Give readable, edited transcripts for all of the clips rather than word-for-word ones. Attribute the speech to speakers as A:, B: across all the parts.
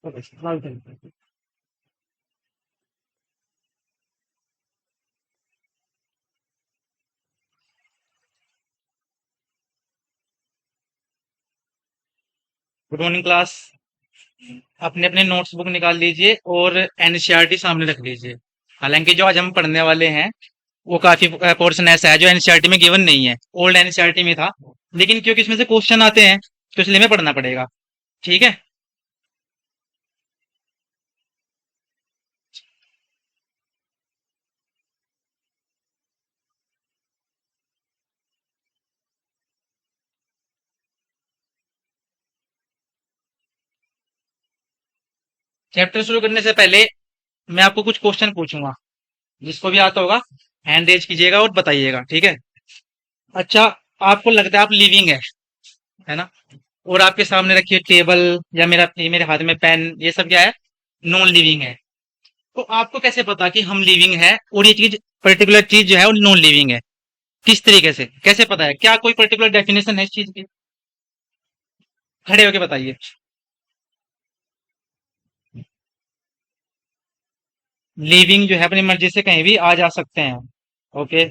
A: Good morning class. अपने अपने notes book निकाल लीजिए और एनसीईआरटी सामने रख लीजिए। हालांकि जो आज हम पढ़ने वाले हैं वो काफी पोर्शन ऐसा है जो एनसीईआरटी में गिवन नहीं है, ओल्ड एनसीईआरटी में था, लेकिन क्योंकि इसमें से क्वेश्चन आते हैं तो इसलिए हमें पढ़ना पड़ेगा। ठीक है। चैप्टर शुरू करने से पहले मैं आपको कुछ क्वेश्चन पूछूंगा, जिसको भी आता होगा हैंड रेज कीजिएगा और बताइएगा। ठीक है। अच्छा, आपको लगता है आप लिविंग है ना? और आपके सामने रखिए टेबल या मेरे हाथ में पेन, ये सब क्या है? नॉन लिविंग है। तो आपको कैसे पता कि हम लिविंग है और ये चीज, पर्टिकुलर चीज जो है वो नॉन लिविंग है? किस तरीके से कैसे पता है? क्या कोई पर्टिकुलर डेफिनेशन है इस चीज की? खड़े होके बताइए। लिविंग जो है अपनी मर्जी से कहीं भी आ जा सकते हैं। Okay,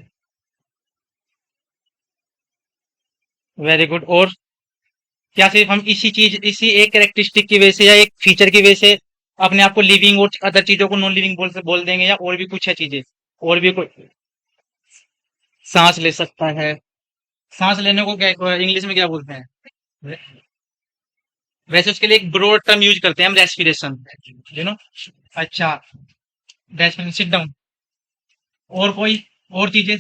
A: very good. और क्या सिर्फ हम इसी एक कैरेक्टरिस्टिक की वजह से या एक फीचर की वजह से अपने आप को लिविंग और अदर चीजों को नॉन लिविंग बोल देंगे, या और भी कुछ है चीजें? और भी कोई? सांस ले सकता है। सांस लेने को क्या इंग्लिश में क्या बोलते हैं? वैसे उसके लिए एक ब्रॉड टर्म यूज करते हैं हम, रेस्पिरेशन, यू नो। अच्छा, रेस्पिरेशन, सिट डाउन। और कोई और चीजें?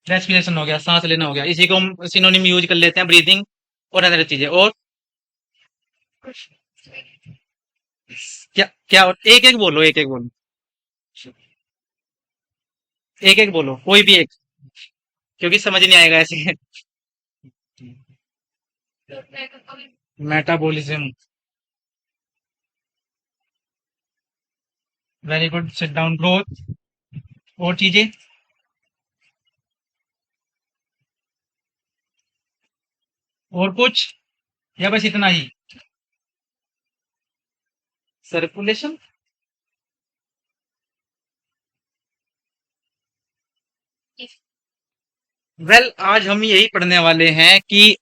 A: रेस्पिरेशन हो गया, सांस लेना हो गया, इसी को हम सिनोनिम यूज कर लेते हैं, ब्रीदिंग और अदर चीजें। और क्या क्या? और एक एक बोलो, एक एक बोलो, एक एक बोलो, कोई भी एक, क्योंकि समझ नहीं आएगा ऐसे। Metabolism, very good. Sit down, growth. और चीजें? और कुछ या बस इतना ही? सर्कुलेशन। वेल, आज हम यही पढ़ने वाले हैं कि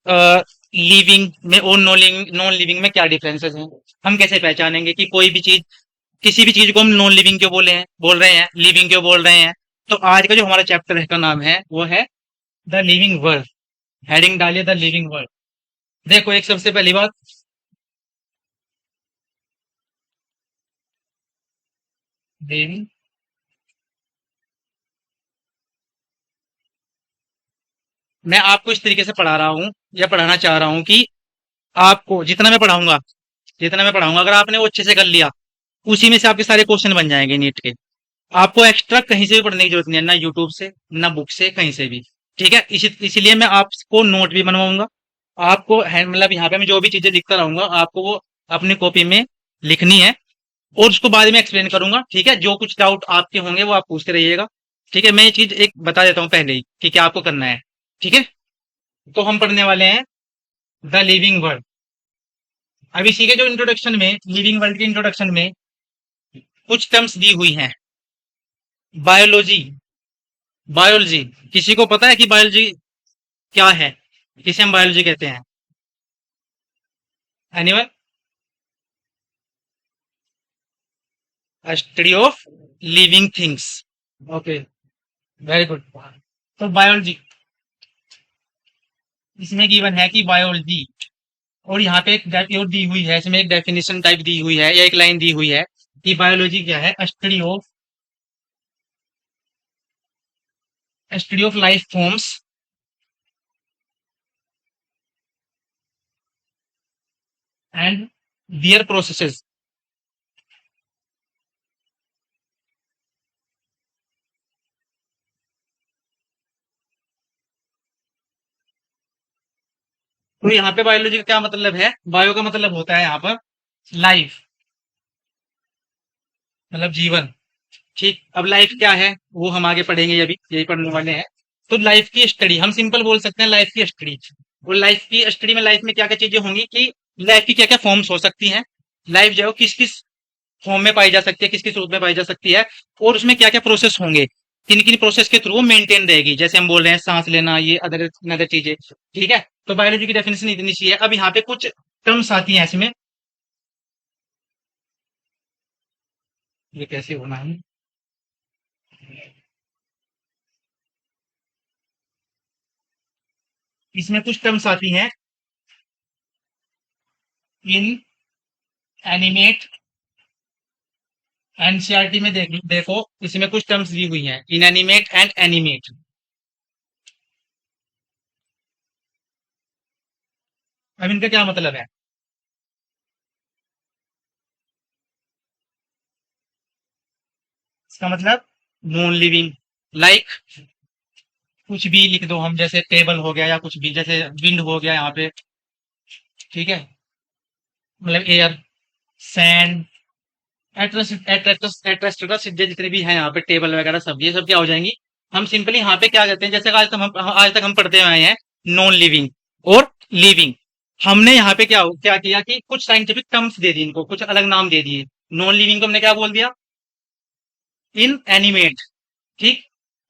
A: लिविंग में और नॉन लिविंग में क्या डिफरेंसेस हैं। हम कैसे पहचानेंगे कि कोई भी चीज, किसी भी चीज को हम नॉन लिविंग क्यों बोल रहे हैं, लिविंग क्यों बोल रहे हैं? तो आज का जो हमारा चैप्टर है का नाम है वो है द लिविंग वर्ल्ड। हेडिंग डालिए द लिविंग वर्ल्ड। देखो, एक सबसे पहली बात, लिविंग, मैं आपको इस तरीके से पढ़ा रहा हूँ या पढ़ाना चाह रहा हूँ कि आपको जितना मैं पढ़ाऊंगा अगर आपने वो अच्छे से कर लिया, उसी में से आपके सारे क्वेश्चन बन जाएंगे नीट के। आपको एक्स्ट्रा कहीं से भी पढ़ने की जरूरत नहीं है, ना यूट्यूब से ना बुक से, कहीं से भी। ठीक है। इसीलिए मैं आपको नोट भी बनवाऊंगा। आपको मतलब यहाँ पे मैं जो भी चीजें लिखता रहूंगा आपको वो अपनी कॉपी में लिखनी है, और उसको बाद में एक्सप्लेन करूंगा। ठीक है। जो कुछ डाउट आपके होंगे वो आप पूछते रहिएगा। ठीक है। मैं ये चीज एक बता देता हूँ पहले ही कि क्या आपको करना है। ठीक है। तो हम पढ़ने वाले हैं द लिविंग वर्ल्ड। अब इसी के जो इंट्रोडक्शन में, लिविंग वर्ल्ड के इंट्रोडक्शन में कुछ टर्म्स दी हुई हैं। बायोलॉजी, बायोलॉजी, किसी को पता है कि बायोलॉजी क्या है? किसे हम बायोलॉजी कहते हैं? Anyone? Study of living things. Okay, very good. तो बायोलॉजी, इसमें गिवन है कि बायोलॉजी, और यहाँ पे एक और दी हुई है, इसमें एक डेफिनेशन टाइप दी हुई है या एक लाइन दी हुई है कि बायोलॉजी क्या है? Study of life forms and their processes. तो यहाँ पे बायोलॉजी का क्या मतलब है? बायो का मतलब होता है यहाँ पर लाइफ, मतलब जीवन। ठीक। अब लाइफ क्या है वो हम आगे पढ़ेंगे, अभी यही पढ़ने वाले हैं। तो लाइफ की स्टडी, हम सिंपल बोल सकते हैं लाइफ की स्टडी। और लाइफ की स्टडी में लाइफ में क्या क्या चीजें होंगी कि लाइफ की क्या क्या फॉर्म्स हो सकती हैं, लाइफ जो है वो किस किस फॉर्म में पाई जा सकती है, किस किस रूप में पाई जा सकती है, और उसमें क्या क्या प्रोसेस होंगे, किन किन प्रोसेस के थ्रू वो मेंटेन रहेगी, जैसे हम बोल रहे हैं सांस लेना, ये अदर अदर चीजें। ठीक है, तो बायोलॉजी की डेफिनेशन इतनी चाहिए। अब यहाँ पे कुछ टर्म्स आती हैं इसमें, ये कैसे होना है, इसमें कुछ टर्म्स आती हैं, इन एनिमेट, एनसीईआरटी में देखो इसमें कुछ टर्म्स दी हुई हैं, इनएनिमेट एंड एनिमेट। अब इनका क्या मतलब है? इसका मतलब नॉन लिविंग, लाइक कुछ भी लिख दो हम, जैसे टेबल हो गया या कुछ भी, जैसे विंड हो गया यहाँ पे। ठीक है, मतलब एयर, सैंड, एट्रेस्ट्रा चीजें जितनी भी हैं यहाँ पे, टेबल वगैरह सब, ये सब क्या हो जाएंगी? हम सिंपली यहाँ पे क्या कहते हैं, जैसे आज तक हम पढ़ते आए हैं नॉन लिविंग और लिविंग। हमने यहाँ पे क्या किया कि कुछ साइंटिफिक टर्म्स दे दिए, इनको कुछ अलग नाम दे दिए। नॉन लिविंग को हमने क्या बोल दिया? इन एनिमेट। ठीक,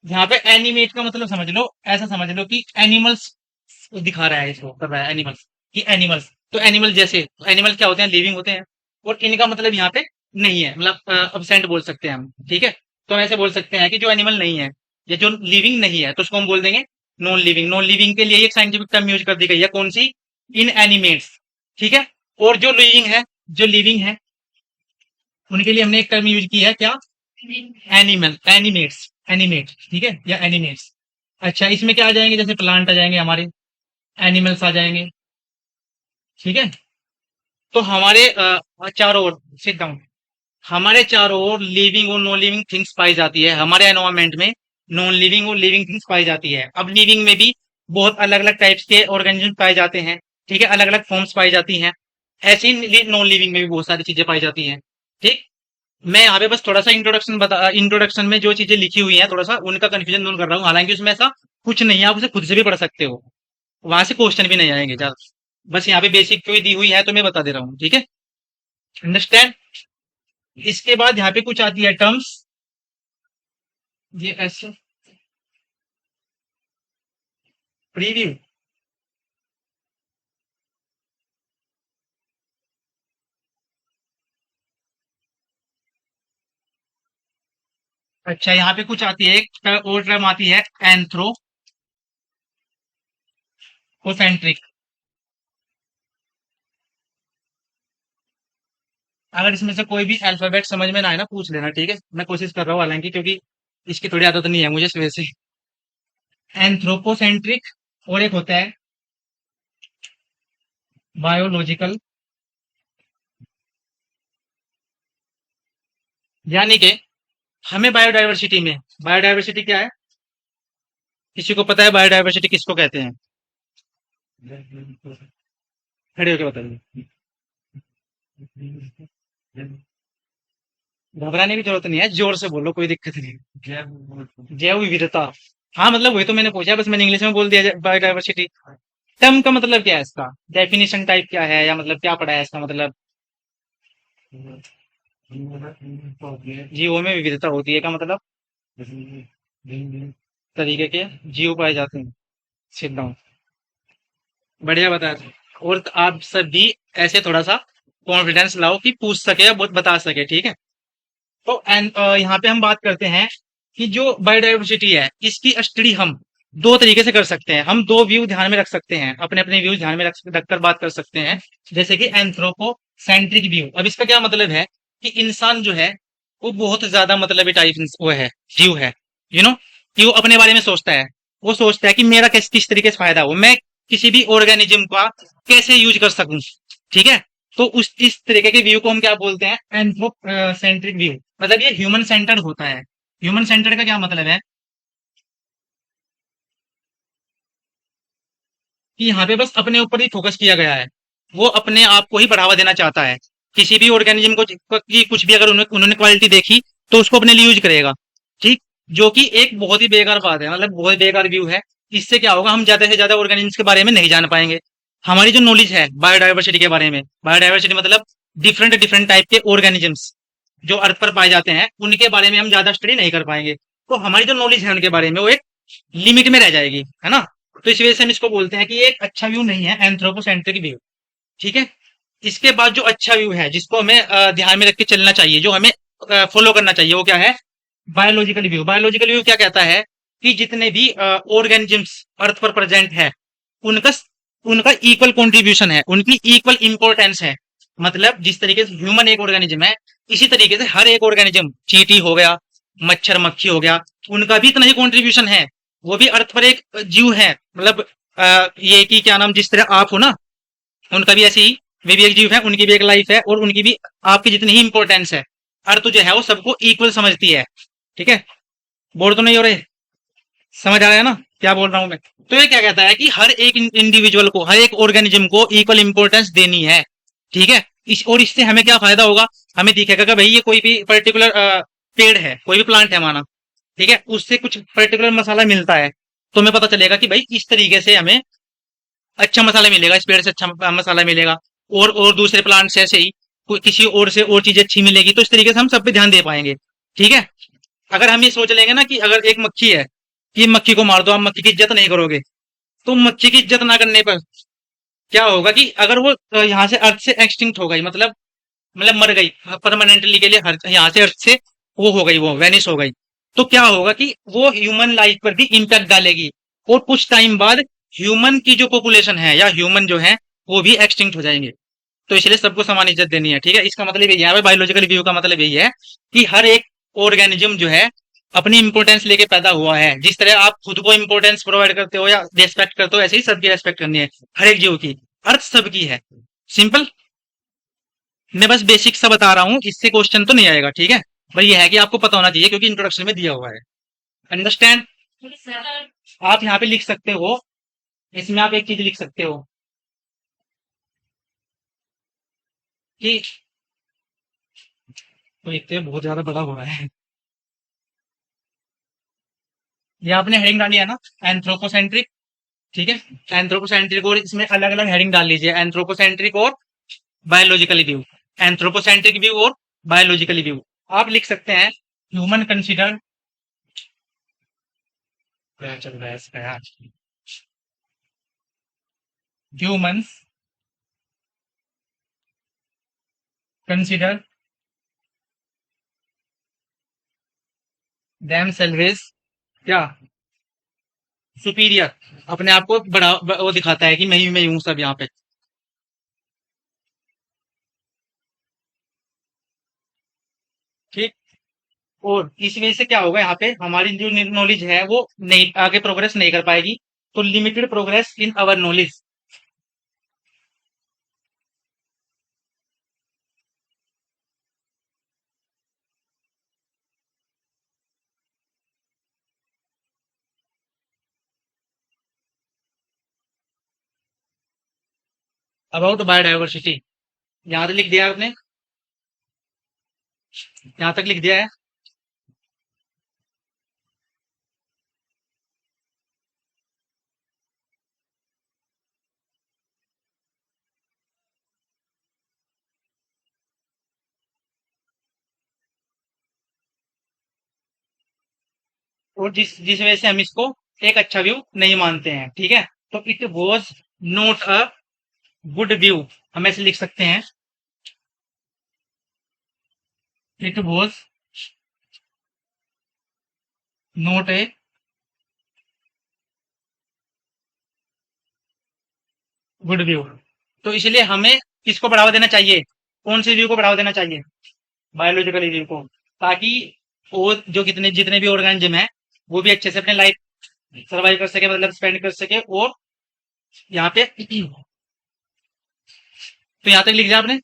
A: यहाँ पे एनिमेट का मतलब समझ लो, ऐसा समझ लो कि एनिमल्स दिखा रहा है, इसको कर रहा है एनिमल्स, कि एनिमल्स, तो एनिमल जैसे एनिमल क्या होते हैं? लिविंग होते हैं। और इनका मतलब यहाँ पे नहीं है, मतलब अब्सेंट बोल सकते हैं हम। ठीक है, तो हम ऐसे बोल सकते हैं कि जो एनिमल नहीं है या जो लिविंग नहीं है, तो उसको हम बोल देंगे नॉन लिविंग। नॉन लिविंग के लिए एक साइंटिफिक टर्म यूज कर दी गई है, कौन सी? इन एनिमेट्स। ठीक है, और जो लिविंग है, जो लिविंग है उनके लिए हमने एक टर्म यूज की है, क्या? Animal, animates, animate. ठीक है, या एनिमेट्स। अच्छा, इसमें क्या आ जाएंगे? जैसे प्लांट आ जाएंगे हमारे, एनिमल्स आ जाएंगे। ठीक है, तो हमारे चारों ओर, सिट डाउन, हमारे चारों ओर लिविंग और नॉन लिविंग थिंग्स पाई जाती है। हमारे एनवायरमेंट में नॉन लिविंग और लिविंग थिंग्स पाई जाती है। अब लिविंग में भी बहुत अलग अलग टाइप्स के ऑर्गेनिज्म पाए जाते हैं। ठीक है, अलग अलग फॉर्म्स पाई जाती हैं। ऐसे ही नॉन लिविंग में भी बहुत सारी चीजें पाई जाती हैं। ठीक, मैं यहाँ पे बस थोड़ा सा इंट्रोडक्शन में जो चीजें लिखी हुई हैं थोड़ा सा उनका कंफ्यूजन दूर कर रहा हूँ, हालांकि उसमें ऐसा कुछ नहीं है, आप उसे खुद से भी पढ़ सकते हो, वहां से क्वेश्चन भी नहीं आएंगे ज्यादा। बस यहाँ पे बेसिक कोई दी हुई है तो मैं बता दे रहा हूँ। ठीक है, अंडरस्टैंड? इसके बाद यहाँ पे कुछ आती है टर्म्स, ये ऐसे प्रीव्यू। अच्छा, यहाँ पे कुछ आती है, एक और टर्म आती है एंथ्रोपोसेंट्रिक। अगर इसमें से कोई भी अल्फाबेट समझ में ना आए ना, पूछ लेना। ठीक है, मैं कोशिश कर रहा हूँ हालांकि, क्योंकि इसकी थोड़ी आदत नहीं है मुझे इस वजह से। एंथ्रोपोसेंट्रिक, और एक होता है बायोलॉजिकल, यानी कि हमें बायोडायवर्सिटी में, बायोडायवर्सिटी क्या है? किसी को पता है बायोडायवर्सिटी किसको कहते हैं? खड़े होके बताइए। घबराने की जरूरत नहीं है, जोर से बोलो, कोई दिक्कत नहीं। जैव विविधता। हाँ, मतलब वही तो मैंने पूछा, बस मैंने इंग्लिश में बोल दिया बायोडायवर्सिटी। टर्म का मतलब क्या है इसका? डेफिनेशन टाइप क्या है, या मतलब क्या पढ़ा है इसका मतलब? जीवों में विविधता होती है का मतलब तरीके के जीव पाए जाते हैं। सिट डाउन, बढ़िया बताया। और आप सब भी ऐसे थोड़ा सा कॉन्फिडेंस लाओ कि पूछ सके या बहुत बता सके। ठीक है, तो यहाँ पे हम बात करते हैं कि जो बायोडायवर्सिटी है इसकी स्टडी हम दो तरीके से कर सकते हैं। हम दो व्यू ध्यान में रख सकते हैं, अपने अपने व्यू ध्यान में रखकर बात कर सकते हैं। जैसे कि एंथ्रोपोसेंट्रिक व्यू। अब इसका क्या मतलब है कि इंसान जो है वो बहुत ज्यादा मतलब टाइप वो है, व्यू है, यू नो, कि वो अपने बारे में सोचता है। वो सोचता है कि मेरा किस तरीके से फायदा हो, मैं किसी भी ऑर्गेनिज्म का कैसे यूज कर सकूं। ठीक है, तो उस इस तरीके के व्यू को हम क्या बोलते हैं? Anthropocentric view. मतलब ये ह्यूमन सेंटर्ड होता है। ह्यूमन सेंटर्ड का क्या मतलब है? कि यहाँ पे बस अपने ऊपर ही फोकस किया गया है। वो अपने आप को ही बढ़ावा देना चाहता है। किसी भी ऑर्गेनिज्म की कुछ भी अगर उन्होंने क्वालिटी देखी तो उसको अपने लिए यूज करेगा। ठीक, जो कि एक बहुत ही बेकार बात है, मतलब बहुत बेकार व्यू है। इससे क्या होगा? हम ज्यादा से ज्यादा ऑर्गेनिज्म के बारे में नहीं जान पाएंगे। हमारी जो नॉलेज है बायोडायवर्सिटी के बारे में, बायोडायवर्सिटी मतलब डिफरेंट डिफरेंट टाइप के ऑर्गेनिजम्स जो अर्थ पर पाए जाते हैं उनके बारे में हम ज्यादा स्टडी नहीं कर पाएंगे। तो हमारी जो नॉलेज है उनके बारे में वो एक लिमिट में रह जाएगी, है ना। तो इस वजह से हम इसको बोलते हैं कि ये एक अच्छा व्यू नहीं है, एंथ्रोपोसेंट्रिक व्यू। ठीक है। इसके बाद जो अच्छा व्यू है जिसको हमें ध्यान में रख के चलना चाहिए, जो हमें फॉलो करना चाहिए, वो क्या है? Biological view. बायोलॉजिकल व्यू क्या कहता है कि जितने भी ऑर्गेनिजम्स अर्थ पर प्रेजेंट है उनका उनका इक्वल कंट्रीब्यूशन है, उनकी इक्वल इंपॉर्टेंस है। मतलब जिस तरीके से ह्यूमन एक ऑर्गेनिज्म है, इसी तरीके से हर एक ऑर्गेनिज्म, चींटी हो गया, मच्छर मक्खी हो गया, उनका भी इतना ही कंट्रीब्यूशन है। वो भी अर्थ पर एक जीव है। मतलब ये कि क्या नाम, जिस तरह आप हो ना, उनका भी ऐसे ही, वे भी एक जीव है, उनकी भी एक लाइफ है और उनकी भी आपकी जितनी ही इंपॉर्टेंस है। अर्थ जो है वो सबको इक्वल समझती है। ठीक है। बोर तो नहीं हो रहे? समझ आ रहा है ना क्या बोल रहा हूं मैं? तो ये क्या कहता है कि हर एक इंडिविजुअल को, हर एक ऑर्गेनिज्म को इक्वल इंपॉर्टेंस देनी है। ठीक है। और इससे हमें क्या फायदा होगा? हमें दिखेगा कि भाई ये कोई भी पर्टिकुलर पेड़ है, कोई भी प्लांट है माना, ठीक है, उससे कुछ पर्टिकुलर मसाला मिलता है, तो हमें पता चलेगा कि भाई इस तरीके से हमें अच्छा मसाला मिलेगा, इस पेड़ से अच्छा मसाला मिलेगा। और दूसरे प्लांट से ऐसे ही कोई किसी और से और चीज अच्छी मिलेगी, तो इस तरीके से हम सब पे ध्यान दे पाएंगे। ठीक है। अगर हम ये सोच लेंगे ना कि अगर एक मक्खी है, कि मक्खी को मार दो, आप मक्खी की इज्जत नहीं करोगे, तो मक्खी की इज्जत ना करने पर क्या होगा कि अगर वो यहाँ से अर्थ से एक्सटिंक्ट हो गई, मतलब मर गई परमानेंटली के लिए, यहाँ से अर्थ से वो हो गई, वो वेनिश हो गई, तो क्या होगा कि वो ह्यूमन लाइफ पर भी इम्पैक्ट डालेगी। और कुछ टाइम बाद ह्यूमन की जो पॉपुलेशन है या ह्यूमन जो है वो भी एक्सटिंक्ट हो जाएंगे। तो इसलिए सबको समान इज्जत देनी है। ठीक है। इसका मतलब यही है, बायोलॉजिकल व्यू का मतलब यही है कि हर एक ऑर्गेनिज्म जो है अपनी इंपॉर्टेंस लेके पैदा हुआ है। जिस तरह आप खुद को इंपॉर्टेंस प्रोवाइड करते हो या रेस्पेक्ट करते हो, ऐसे ही सबकी रेस्पेक्ट करनी है, हर एक जीव की। अर्थ सबकी है। सिंपल। मैं बस बेसिक सा बता रहा हूँ, इससे क्वेश्चन तो नहीं आएगा। ठीक है। पर यह है कि आपको पता होना चाहिए क्योंकि इंट्रोडक्शन में दिया हुआ है। अंडरस्टैंड? आप यहाँ पे लिख सकते हो, इसमें आप एक चीज लिख सकते हो कि तो एक तो बहुत ज्यादा बड़ा हो रहा है। ये आपने हेडिंग डाली है ना, एंथ्रोपोसेंट्रिक। ठीक है। एंथ्रोपोसेंट्रिक, और इसमें अलग अलग हेडिंग डाल लीजिए, एंथ्रोपोसेंट्रिक और बायोलॉजिकल व्यू। एंथ्रोपोसेंट्रिक व्यू और बायोलॉजिकल व्यू आप लिख सकते हैं। ह्यूमन कंसिडर, क्या चल रहा है इसका यार, ह्यूमंस कंसिडर themselves क्या सुपीरियर, अपने आप को बड़ा वो दिखाता है कि मैं ही हूं सब यहाँ पे। ठीक। और इस वजह से क्या होगा, यहाँ पे हमारी जो नॉलेज है वो नहीं आगे प्रोग्रेस नहीं कर पाएगी। तो limited progress in our knowledge. About biodiversity यहाँ तक लिख दिया है आपने? यहाँ तक लिख दिया है। और जिस जिस वजह से हम इसको एक अच्छा व्यू नहीं मानते हैं। ठीक है। तो it was not a good view, हम ऐसे लिख सकते हैं, it was not a good view. तो इसलिए हमें किसको बढ़ावा देना चाहिए? कौन से व्यू को बढ़ावा देना चाहिए? बायोलॉजिकल व्यू को। ताकि और जो कितने जितने भी ऑर्गेनिज्म है वो भी अच्छे से अपने लाइफ सर्वाइव कर सके, मतलब स्पेंड कर सके। और यहाँ पे तो यहाँ तक लिख दिया आपने।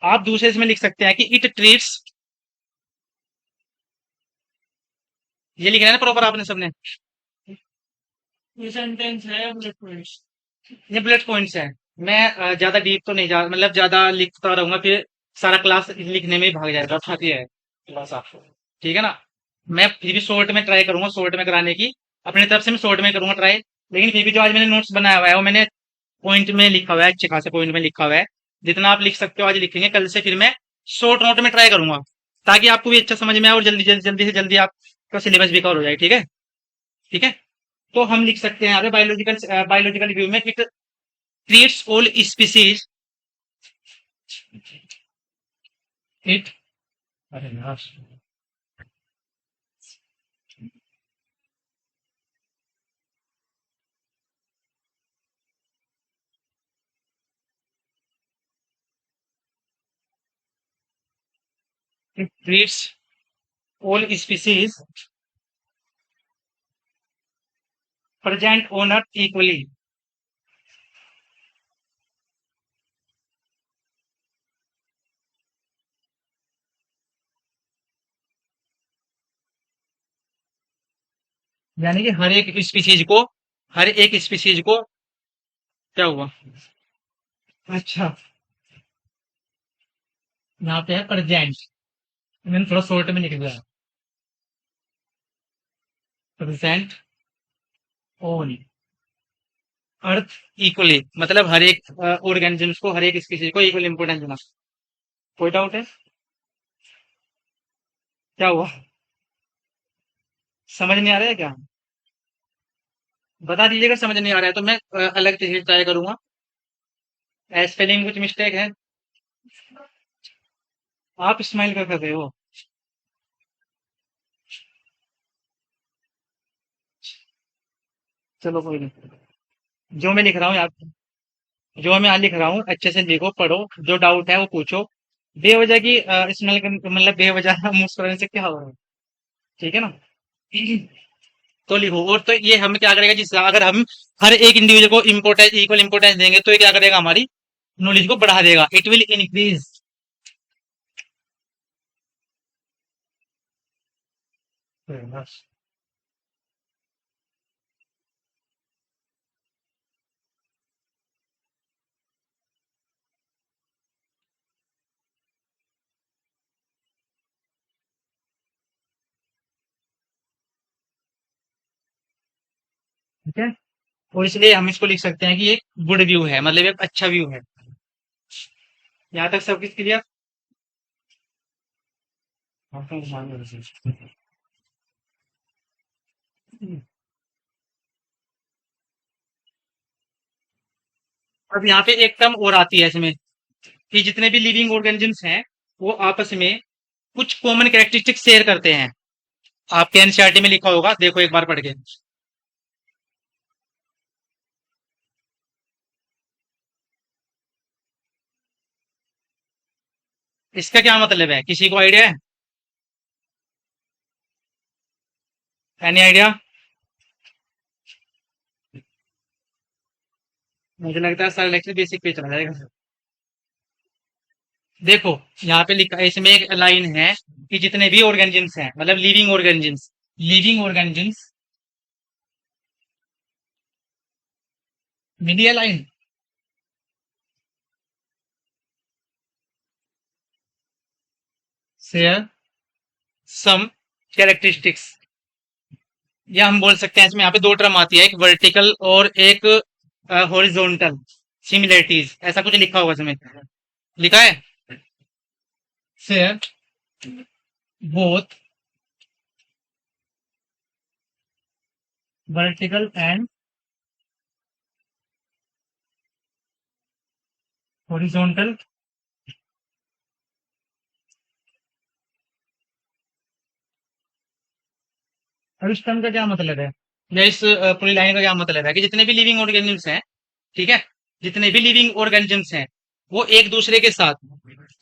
A: आप दूसरे इसमें लिख सकते हैं कि इट ट्रीट्स, ये लिख रहे हैं ना प्रॉपर आपने सबने? ये सेंटेंस है, बुलेट पॉइंट्स, ये बुलेट पॉइंट्स है। मैं ज्यादा डीप तो नहीं जा, मतलब ज्यादा लिखता रहूंगा फिर सारा क्लास लिखने में ही भाग जाएगा, अर्थात ये है क्लास आपको। ठीक है ना। मैं फिर भी शॉर्ट में ट्राई करूंगा, शॉर्ट में कराने की अपनी तरफ से मैं शॉर्ट में करूंगा ट्राई। लेकिन फिर भी जो आज मैंने नोट्स बनाया हुआ है वो मैंने पॉइंट में लिखा हुआ है, अच्छे खासे पॉइंट में लिखा हुआ है। जितना आप लिख सकते हो आज लिखेंगे, कल से फिर मैं शॉर्ट नोट में ट्राई करूंगा, ताकि आपको भी अच्छा समझ में आए और जल्दी जल्दी जल्दी से जल्दी आपका सिलेबस भी कवर हो जाए। ठीक है। ठीक है। तो हम लिख सकते हैं यहाँ पे बायोलॉजिकल बायोलॉजिकल रिव्यू में, it treats all species, it अरे यार, it treats all species present on earth equally. यानी कि हर एक स्पीसीज को क्या हुआ। अच्छा, यहाँ पे है प्रेजेंट, मैंने थोड़ा शॉर्ट में लिख दिया, प्रेजेंट ऑन अर्थ इक्वली, मतलब हर एक ऑर्गेनिजम्स को, हर एक स्पीसीज को इक्वल इंपोर्टेंस देना। कोई डाउट है? क्या हुआ? समझ नहीं आ रहा है क्या? बता दीजिएगा समझ नहीं आ रहा है तो मैं अलग से ट्राई करूंगा। स्पेलिंग कुछ मिस्टेक है? आप स्माइल कर रहे हो? चलो कोई नहीं, जो मैं लिख रहा हूँ यार, जो मैं यहाँ लिख रहा हूँ अच्छे से लिखो, पढ़ो, जो डाउट है वो पूछो। बेवजह की स्माइल मतलब बेवजह मुस्कुराने से क्या हो रहा है? ठीक है ना? तो लिखो। और तो ये हमें क्या करेगा, जिस अगर हम हर एक इंडिविजुअल को इम्पोर्टेंस, इक्वल इम्पोर्टेंस देंगे, तो ये क्या करेगा, हमारी नॉलेज को बढ़ा देगा, इट विल इंक्रीज। ठीक है। और इसलिए हम इसको लिख सकते हैं कि एक गुड व्यू है, मतलब एक अच्छा व्यू है। यहाँ तक सब कुछ क्लियर? अब यहाँ पे एक टर्म और आती है इसमें, कि जितने भी लिविंग ऑर्गेनिजम्स हैं वो आपस में कुछ कॉमन कैरेक्टरिस्टिक शेयर करते हैं। आपके एनसीईआरटी में लिखा होगा, देखो एक बार पढ़ के। इसका क्या मतलब है, किसी को आइडिया है? Any idea? मुझे लगता है सारा लेक्चर बेसिक पे चला जाएगा। देखो, यहाँ पे लिखा है, इसमें एक लाइन है कि जितने भी ऑर्गेनिजम्स हैं, मतलब living organisms, media line, share some characteristics, या हम बोल सकते हैं इसमें यहाँ पे दो टर्म आती है, एक वर्टिकल और एक हॉरिजॉन्टल सिमिलरिटीज, ऐसा कुछ लिखा होगा इसमें। लिखा है, share both vertical and horizontal. अब इस टर्म का क्या मतलब है, या इस पूरी लाइन का क्या मतलब है, कि जितने भी लिविंग ऑर्गेनिजम्स हैं, ठीक है, जितने भी लिविंग ऑर्गेनिजम्स हैं वो एक दूसरे के साथ,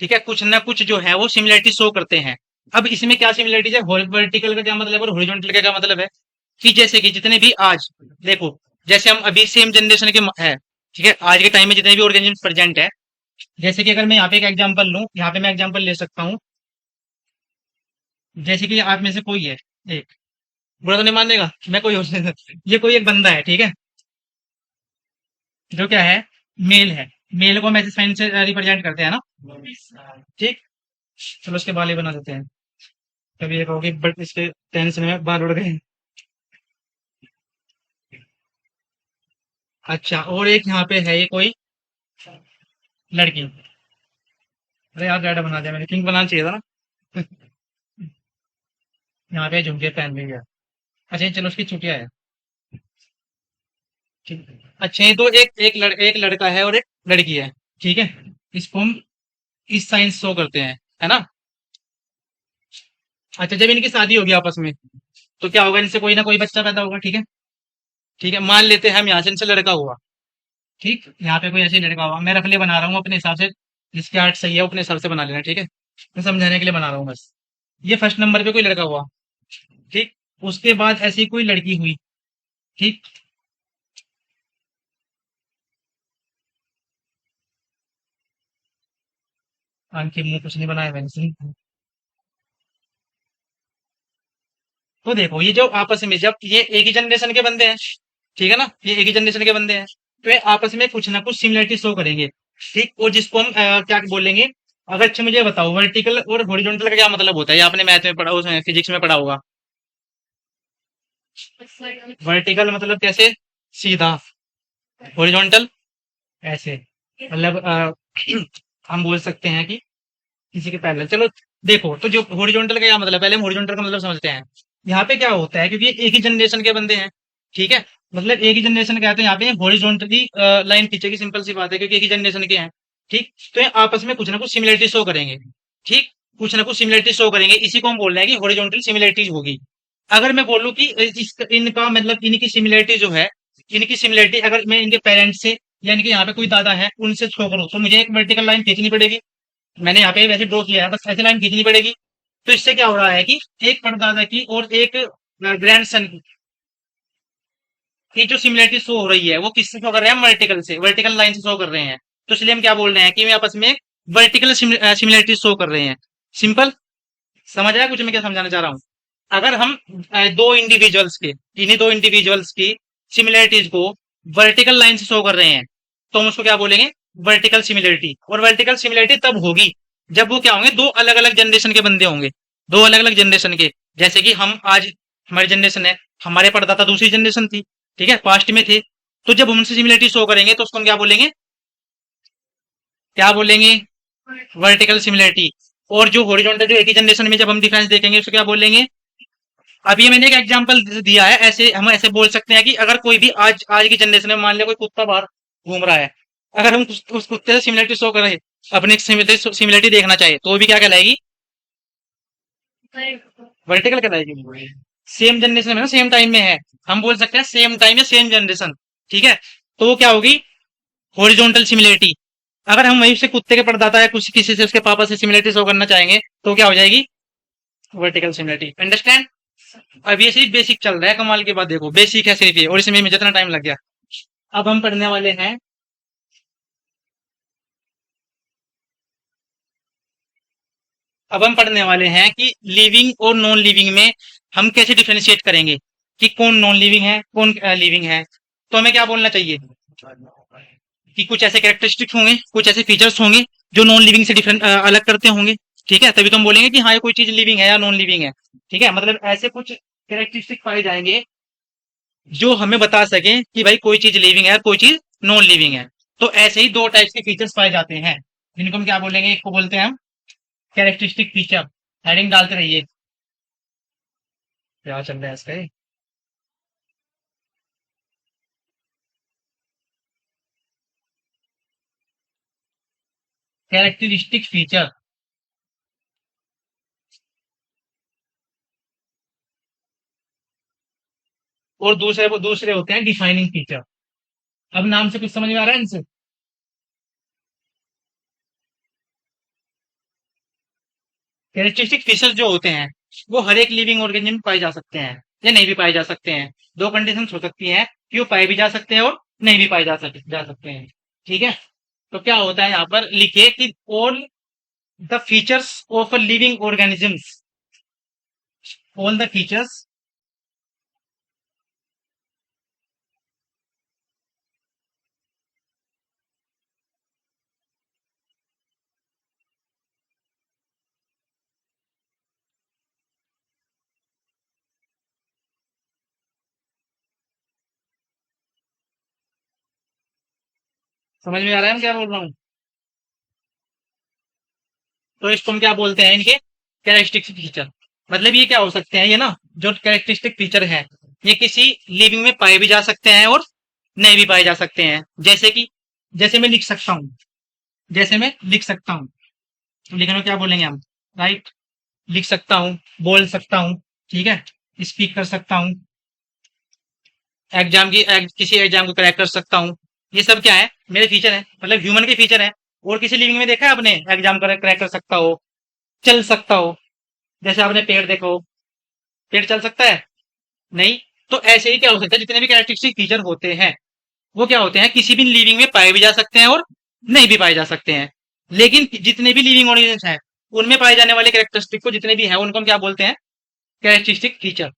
A: ठीक है, कुछ ना कुछ जो है वो सिमिलरिटी शो करते हैं। अब इसमें क्या सिमिलरिटीज है, वर्टिकल का क्या मतलब है और हॉरिजॉन्टल का क्या मतलब है, कि जैसे कि जितने भी आज, देखो, जैसे हम अभी सेम जनरेशन के है, ठीक है, आज के टाइम में जितने भी ऑर्गेनिज्म प्रेजेंट है, जैसे कि अगर मैं यहाँ पे एक एग्जांपल लूं, यहाँ पे मैं एग्जांपल ले सकता हूँ, जैसे कि आप में से कोई है, एक, बुरा तो नहीं मानेगा, मैं कोई और ये कोई एक बंदा है, ठीक है, जो क्या है, मेल है, मेल को हम ऐसे साइन से रिप्रेजेंट करते हैं ना, ठीक। चलो उसके बाल ही बना देते हैं, कभी एक होगी, बट इसके टेंशन में बाल उड़ गए। अच्छा, और एक यहाँ पे है ये कोई लड़की, अरे यार रेड बना दिया मैंने, पिंक बनाना चाहिए था ना। यहाँ पे झुमके पहन भी गया। अच्छा चलो उसकी छुट्टियां है। ठीक। अच्छा ये तो एक लड़का है और एक लड़की है। ठीक है। इसको हम इस साइन शो करते हैं, है ना। अच्छा जब इनकी शादी होगी आपस में, तो क्या होगा, इनसे कोई ना कोई बच्चा पैदा होगा। ठीक है। ठीक है, मान लेते हैं हम यहाँ से इनसे लड़का हुआ। ठीक, यहाँ पे कोई ऐसे ही लड़का हुआ, मैं रफली बना रहा हूँ अपने हिसाब से। जिसकी आर्ट सही है वो अपने हिसाब से बना लेना। ठीक है, मैं समझाने के लिए बना रहा हूँ बस। ये फर्स्ट नंबर पे कोई लड़का हुआ। ठीक। उसके बाद ऐसी कोई लड़की हुई। ठीक। आंखें मुंह कुछ नहीं बनाया मैंने तो देखो ये जो आपस में, जब ये एक ही जनरेशन के बंदे हैं, ठीक है ना, ये एक ही जनरेशन के बंदे हैं, तो ये आपस में कुछ ना कुछ सिमिलरिटी शो करेंगे। ठीक, और जिसको हम क्या बोलेंगे। अगर अच्छा मुझे बताओ, वर्टिकल और हॉरिजॉन्टल का क्या मतलब होता है, ये आपने मैथ में पढ़ा, उसमें फिजिक्स में पढ़ा होगा। वर्टिकल मतलब कैसे, सीधा। हॉरिजॉन्टल ऐसे, मतलब हम बोल सकते हैं कि किसी के पैरेलल। चलो देखो, तो जो हॉरिजॉन्टल का क्या मतलब, पहले हम हॉरिजॉन्टल का मतलब समझते हैं। यहाँ पे क्या होता है, क्योंकि ये एक ही जनरेशन के बंदे हैं। ठीक है, मतलब एक ही जनरेशन के आते हैं, यहाँ पे हॉरिजॉन्टली लाइन खींचेगी, सिंपल सी बात है, क्योंकि एक ही जनरेशन के हैं। ठीक, तो ये आपस में कुछ ना कुछ सिमिलरिटी शो करेंगे। ठीक, कुछ ना कुछ सिमिलरिटी शो करेंगे, इसी को हम बोल रहे हैं कि हॉरिजॉन्टल सिमिलरिटीज होगी। अगर मैं बोलूँ कि इनका मतलब इनकी सिमिलरिटी जो है, इनकी सिमिलरिटी अगर मैं इनके पेरेंट्स से, या इनके यहाँ पे कोई दादा है उनसे शो करूँ, तो मुझे एक वर्टिकल लाइन खींचनी पड़ेगी। मैंने यहाँ पे वैसे ड्रॉ किया है, बस ऐसी लाइन खींचनी पड़ेगी। तो इससे क्या हो रहा है कि एक परदादा की और एक ग्रैंडसन की जो सिमिलरिटी शो हो रही है, वो किससे शो कर रहे हैं, वर्टिकल से, वर्टिकल लाइन से शो कर रहे हैं। तो इसलिए हम क्या बोल रहे हैं कि वे आपस में वर्टिकल सिमिलरिटी शो कर रहे हैं। सिंपल। समझ आया कुछ मैं क्या समझाना चाह रहा हूँ। अगर हम दो इंडिविजुअल्स के, इन्हीं दो इंडिविजुअल्स की सिमिलरिटीज को वर्टिकल लाइन से शो कर रहे हैं, तो हम उसको क्या बोलेंगे, वर्टिकल सिमिलरिटी। और वर्टिकल सिमिलरिटी तब होगी जब वो क्या होंगे, दो अलग अलग जनरेशन के बंदे होंगे। दो अलग अलग जनरेशन के, जैसे कि हम आज, हमारी जनरेशन है, हमारे परदाता दूसरी जनरेशन थी। ठीक है, पास्ट में थे। तो जब हम उनसे सिमिलरिटी शो करेंगे तो उसको हम क्या बोलेंगे, क्या बोलेंगे, वर्टिकल सिमिलरिटी। और जो हॉरिजॉन्टल, जो एक ही जनरेशन में जब हम डिफरेंस देखेंगे उसको क्या बोलेंगे। अब ये मैंने एक एग्जांपल दिया है, ऐसे हम ऐसे बोल सकते हैं कि अगर कोई भी आज आज की जनरेशन में मान लिया कोई कुत्ता बाहर घूम रहा है, अगर हम उस कुत्ते से सिमिलरिटी शो करें, अपनी सिमिलरिटी देखना चाहे, तो वो भी क्या कहलाएगी, वर्टिकल कहलाएगी। सेम जनरेशन में ना, सेम टाइम में है, हम बोल सकते हैं सेम टाइम या सेम जनरेशन। ठीक है, तो वो क्या होगी, हॉरिजॉन्टल सिमिलरिटी। अगर हम वहीं से कुत्ते के परदाता या कुछ किसी से उसके पापा से सिमिलरिटी शो करना चाहेंगे, तो क्या हो जाएगी, वर्टिकल सिमिलरिटी। अंडरस्टैंड। अब ये सिर्फ बेसिक चल रहा है, कमाल की बात देखो, बेसिक है सिर्फ ये, और इसमें मुझे जितना टाइम लग गया। अब हम पढ़ने वाले हैं, अब हम पढ़ने वाले हैं कि लिविंग और नॉन लिविंग में हम कैसे डिफरेंशिएट करेंगे, कि कौन नॉन लिविंग है, कौन लिविंग है। तो हमें क्या बोलना चाहिए, कि कुछ ऐसे कैरेक्टरिस्टिक्स होंगे, कुछ ऐसे फीचर्स होंगे जो नॉन लिविंग से डिफरेंट, अलग करते होंगे। ठीक है, तभी तो हम बोलेंगे कि हाँ ये कोई चीज लिविंग है या नॉन लिविंग है। ठीक है, मतलब ऐसे कुछ कैरेक्टरिस्टिक पाए जाएंगे जो हमें बता सके कि भाई कोई चीज लिविंग है, कोई चीज नॉन लिविंग है। तो ऐसे ही दो टाइप्स के फीचर्स पाए जाते हैं, जिनको हम क्या बोलेंगे, एक को बोलते हैं हम कैरेक्टरिस्टिक फीचर। हेडिंग डालते रहिए, क्या चल रहा है इसका ये। Characteristic feature. और दूसरे वो दूसरे होते हैं डिफाइनिंग फीचर। अब नाम से कुछ समझ में आ रहा है इनसे। कैरेक्टरिस्टिक फीचर जो होते हैं, वो हर एक लिविंग ऑर्गेनिज्म में पाए जा सकते हैं या नहीं भी पाए जा सकते हैं। दो कंडीशन हो सकती हैं कि वो पाए भी जा सकते हैं और नहीं भी पाए जा सकते हैं। ठीक है, तो क्या होता है यहाँ पर लिखे कि all the features of a living organisms, all the features. समझ में आ रहा है मैं क्या बोल रहा हूँ। तो इसको हम क्या बोलते हैं, इनके कैरेक्टरिस्टिक फीचर। मतलब ये क्या हो सकते हैं, ये ना जो कैरेक्टरिस्टिक फीचर है, ये किसी लिविंग में पाए भी जा सकते हैं और नहीं भी पाए जा सकते हैं। जैसे कि, जैसे मैं लिख सकता हूँ, जैसे मैं लिख सकता हूँ, तो लिखने में क्या बोलेंगे हम, राइट। लिख सकता हूँ, बोल सकता हूँ, ठीक है, स्पीक कर सकता हूँ, किसी एग्जाम को क्रैक कर सकता हूँ। ये सब क्या है, मेरे फीचर है, मतलब ह्यूमन के फीचर है। और किसी लिविंग में देखा है आपने एग्जाम क्रैक कर सकता हो, चल सकता हो, जैसे आपने पेड़ देखो, पेड़ चल सकता है, नहीं। तो ऐसे ही क्या हो सकता है, जितने भी कैरेक्टरिस्टिक फीचर होते हैं वो क्या होते हैं, किसी भी लिविंग में पाए भी जा सकते हैं और नहीं भी पाए जा सकते हैं। लेकिन जितने भी लिविंग ऑर्गेनिज्म हैं उनमें पाए जाने वाले कैरेक्टरिस्टिक को, जितने भी हैं उनको हम क्या बोलते हैं, कैरेक्टरिस्टिक फीचर।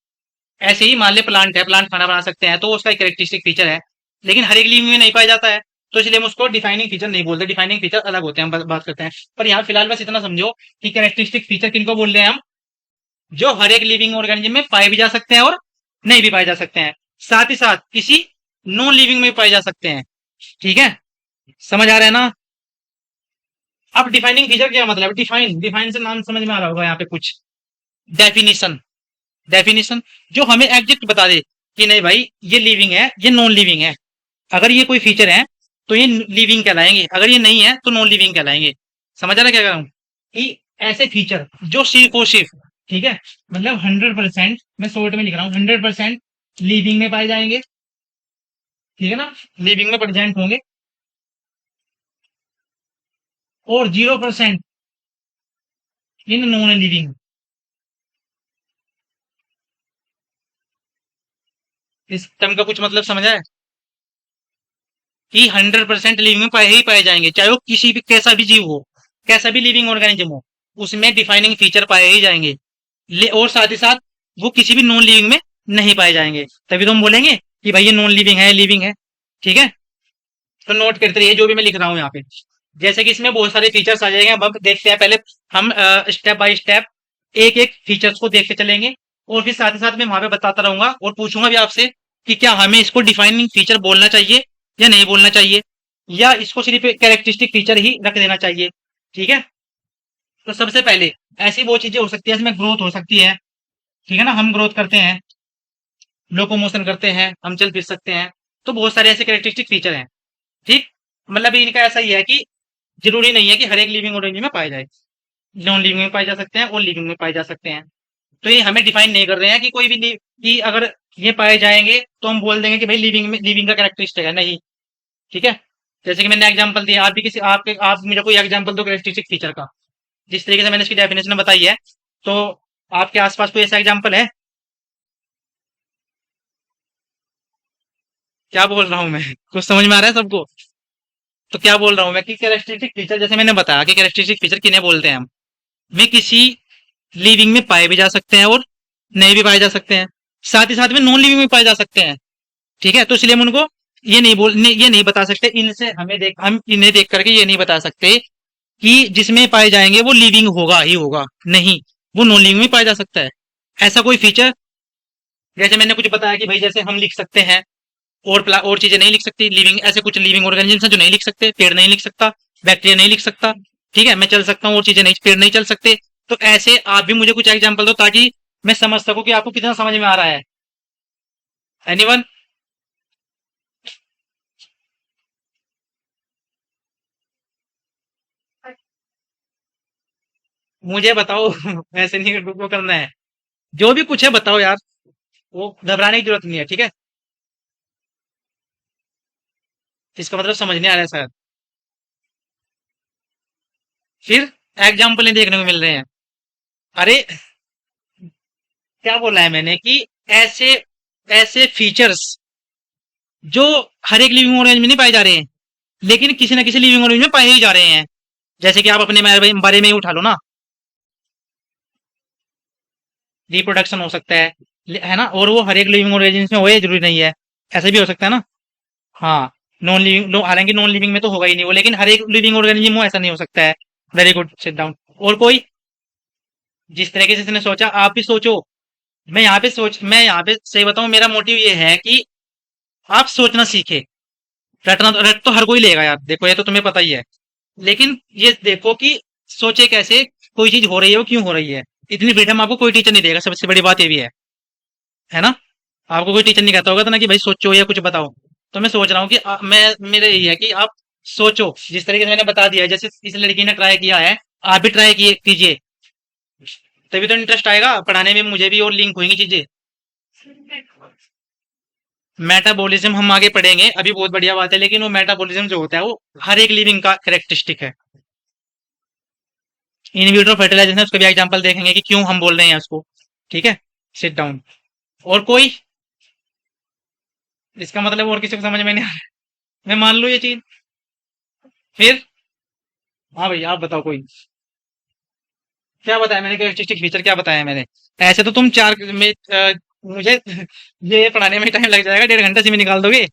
A: ऐसे ही मान ले प्लांट है, प्लांट खाना बना सकते हैं तो उसका एक कैरेक्टरिस्टिक फीचर है, लेकिन हर एक लिविंग में नहीं पाया जाता है, तो इसलिए हम उसको डिफाइनिंग फीचर नहीं बोलते, डिफाइनिंग फीचर अलग होते हैं, हम बात करते हैं। पर यहाँ फिलहाल बस इतना समझो कि कैरेक्टरिस्टिक फीचर किनको बोल रहे हैं हम, जो हर एक लिविंग ऑर्गेनिज्म में पाए भी जा सकते हैं और नहीं भी पाए जा सकते हैं, साथ ही साथ किसी नॉन लिविंग में भी पाए जा सकते हैं। ठीक है, समझ आ रहा है ना। अब डिफाइनिंग फीचर क्या मतलब, डिफाइन, डिफाइन से नाम समझ में आ रहा होगा यहाँ पे कुछ, डेफिनेशन। डेफिनेशन जो हमें एग्जैक्ट बता दे कि नहीं भाई ये लिविंग है, ये नॉन लिविंग है। अगर ये कोई फीचर है तो ये लिविंग कहलाएंगे, अगर ये नहीं है तो नॉन लिविंग कहलाएंगे। समझ आ रहा है क्या कर रहा हूँ, कि ऐसे फीचर जो सिर्फ और सिर्फ, ठीक है, मतलब 100%, मैं शॉर्ट में लिख रहा हूँ, 100% लिविंग में पाए जाएंगे, ठीक है ना, लिविंग में प्रेजेंट होंगे, और 0% इन नॉन लिविंग। इस टर्म का कुछ मतलब समझ आया, कि 100% लिविंग में पाए ही पाए जाएंगे, चाहे वो किसी भी कैसा भी जीव हो, कैसा भी लिविंग ऑर्गेनिज्म हो, उसमें डिफाइनिंग फीचर पाए ही जाएंगे। और साथ ही साथ वो किसी भी नॉन लिविंग में नहीं पाए जाएंगे, तभी तो हम बोलेंगे कि भाई ये नॉन लिविंग है, लिविंग है। ठीक है, तो नोट करते रहिए जो भी मैं लिख रहा हूँ यहाँ पे। जैसे कि इसमें बहुत सारे फीचर्स आ जाएंगे, अब देखते हैं, पहले हम स्टेप बाय स्टेप एक एक फीचर्स को देखते चलेंगे, और फिर साथ ही साथ मैं वहां पे बताता रहूंगा और पूछूंगा भी आपसे कि क्या हमें इसको डिफाइनिंग फीचर बोलना चाहिए या नहीं बोलना चाहिए, या इसको सिर्फ कैरेक्टरिस्टिक फीचर ही रख देना चाहिए। ठीक है, तो सबसे पहले ऐसी वो चीजें हो सकती है, इसमें ग्रोथ हो सकती है, ठीक है ना, हम ग्रोथ करते हैं, लोकोमोशन करते हैं, हम चल फिर सकते हैं, तो बहुत सारे ऐसे कैरेक्टरिस्टिक फीचर हैं। ठीक, मतलब इनका ऐसा ही है कि जरूरी नहीं है कि हर एक लिविंग ऑर्गेनिज्म में पाए जाए, नॉन लिविंग में पाए जा सकते हैं और लिविंग में पाए जा सकते हैं। तो ये हमें डिफाइन नहीं कर रहे हैं कि कोई भी कि अगर ये पाए जाएंगे तो हम बोल देंगे कि भाई लिविंग में, लिविंग का कैरेक्टरिस्टिक है, नहीं। ठीक है, जैसे कि मैंने एग्जांपल दिया, आप भी किसी आपके आप मेरे को एग्जांपल दो कैरेक्टरिस्टिक फीचर का, जिस तरीके से मैंने इसकी डेफिनेशन बताई है, तो आपके आसपास कोई ऐसा एग्जांपल है। क्या बोल रहा हूँ मैं, कुछ समझ में आ रहा है सबको। तो क्या बोल रहा हूँ मैं, कि कैरेक्टरिस्टिक फीचर, जैसे मैंने बताया कि कैरेक्टरिस्टिक फीचर किन्हें बोलते हैं हम, वे किसी लिविंग में पाए भी जा सकते हैं और नहीं भी पाए जा सकते हैं, साथ ही साथ में नॉन लिविंग में पाए जा सकते हैं। ठीक है, तो इसलिए हम उनको ये नहीं बता सकते, इनसे हम इन्हें देख करके ये नहीं बता सकते कि जिसमें पाए जाएंगे वो लिविंग होगा ही होगा, नहीं, वो नॉन लिविंग में पाया जा सकता है। ऐसा कोई फीचर, जैसे मैंने कुछ बताया कि भाई जैसे हम लिख सकते हैं और चीजें नहीं लिख सकती लिविंग, ऐसे कुछ लिविंग ऑर्गेनिज्म हैं जो नहीं लिख सकते, पेड़ नहीं लिख सकता, बैक्टीरिया नहीं लिख सकता। ठीक है, मैं चल सकता हूँ और चीजें नहीं, पेड़ नहीं चल सकते। तो ऐसे आप भी मुझे कुछ एग्जांपल दो ताकि मैं समझ सकूं कि आपको कितना समझ में आ रहा है। एनीवन। मुझे बताओ ऐसे नहीं वो करना है, जो भी कुछ है बताओ यार, वो घबराने की जरूरत नहीं है, ठीक है। इसका मतलब समझ नहीं आ रहा है शायद, फिर एग्जाम्पल नहीं देखने को मिल रहे हैं। अरे क्या बोला है मैंने, कि ऐसे ऐसे फीचर्स जो हर एक लिविंग ऑर्गेनिज्म में नहीं पाए जा रहे हैं, लेकिन किसी ना किसी लिविंग ऑर्गेनिज्म में पाए ही जा रहे हैं। जैसे कि आप अपने बारे में ही उठा लो ना, रिप्रोडक्शन हो सकता है ना, और वो हर एक लिविंग ऑर्गेनिज्म में हो, ये जरूरी नहीं है, ऐसा भी हो सकता है ना। हाँ, नॉन लिविंग, हालांकि नॉन लिविंग में तो होगा ही नहीं वो, लेकिन हर एक लिविंग ऑर्गेनिज्म हो ऐसा नहीं हो सकता है। Very good, sit down. और कोई, जिस तरीके से इसने सोचा आप भी सोचो। मैं यहाँ पे सही बताऊं, मेरा मोटिव ये है कि आप सोचना सीखे। रट तो हर कोई लेगा यार, देखो ये तो तुम्हें पता ही है, लेकिन ये देखो कि सोचे कैसे कोई चीज हो रही है वो क्यों हो रही है। इतनी फ्रीडम आपको कोई टीचर नहीं देगा, सबसे बड़ी बात ये भी है ना। आपको कोई टीचर नहीं कहता होगा तो ना कि भाई सोचो या कुछ बताओ। तो मैं सोच रहा हूँ कि मैं मेरे यही है कि आप सोचो जिस तरीके से मैंने बता दिया है, जैसे इस लड़की ने ट्राई किया है, आप भी ट्राई कीजिए। तभी तो इंटरेस्ट आएगा पढ़ाने में, मुझे भी और लिंक होंगी चीजें। मेटाबॉलिज्म हम आगे पढ़ेंगे, अभी बहुत बढ़िया बात है, लेकिन वो मेटाबॉलिज्म जो होता है वो हर एक लिविंग का कैरेक्टरिस्टिक है। इन विट्रो फर्टिलाइजेशन है, उसका भी एग्जांपल देखेंगे कि क्यों हम बोल रहे हैं उसको। ठीक है, सिट डाउन। और कोई इसका मतलब और किसी को समझ में नहीं आ रहा है? मैं मान लूं ये चीज फिर। हाँ भाई आप बताओ कोई। क्या बताया मैंने, कैरेक्टरिस्टिक फीचर क्या बताया मैंने? ऐसे तो तुम चार में मुझे ये पढ़ाने में टाइम लग जाएगा, 1.5 घंटा से भी निकाल दोगे।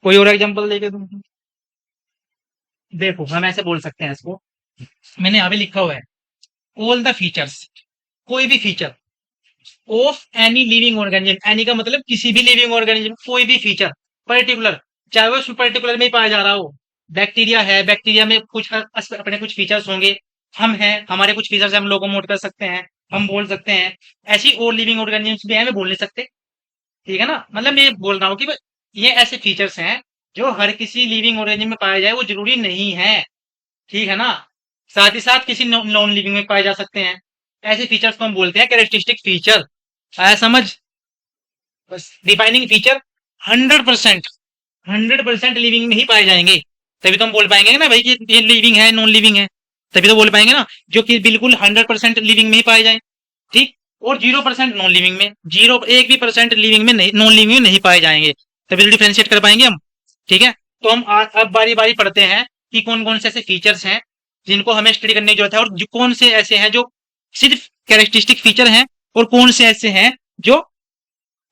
A: कोई और एग्जांपल देके तुम। देखो हम ऐसे बोल सकते हैं इसको, मैंने यहाँ पे लिखा हुआ है, ऑल द फीचर्स, कोई भी feature of any living organism. Any का मतलब किसी भी लिविंग ऑर्गेनिज्म, कोई भी फीचर पर्टिकुलर, चाहे वो उसमें पर्टिकुलर में ही पाया जा रहा हो। बैक्टीरिया है, बैक्टीरिया में कुछ अपने कुछ फीचर्स होंगे। हम हैं, हमारे कुछ फीचर्स हम लोकोमोट कर सकते हैं, हम बोल सकते हैं। ऐसी और लिविंग ऑर्गेनिज्म भी हैं, मैं बोल नहीं सकते। ठीक है ना, मतलब मैं ये बोल रहा हूँ कि ये ऐसे फीचर्स हैं जो हर किसी लिविंग ऑर्गेनिज्म में पाया जाए, वो जरूरी नहीं है। ठीक है ना, साथ ही साथ किसी नॉन लिविंग में पाए जा सकते हैं। ऐसे फीचर्स को हम बोलते हैं कैरेक्टरिस्टिक फीचर। आया समझ? बस डिफाइनिंग फीचर 100%, 100% लिविंग में ही पाए जाएंगे। तभी तो हम बोल पाएंगे ना भाई कि ये लिविंग है नॉन लिविंग है। तभी तो बोल पाएंगे ना, जो कि बिल्कुल 100% लिविंग में ही पाए जाए। ठीक, और 0% नॉन लिविंग में, जीरो एक भी परसेंट लिविंग में नहीं, नॉन लिविंग में नहीं पाए जाएंगे। तभी तो डिफ्रेंशिएट कर पाएंगे हम। ठीक है, तो हम अब बारी बारी पढ़ते हैं कि कौन कौन से ऐसे फीचर्स हैं जिनको हमें स्टडी करने की जरूरत है, और कौन से ऐसे हैं जो सिर्फ कैरेक्टरिस्टिक फीचर हैं, और कौन से ऐसे हैं जो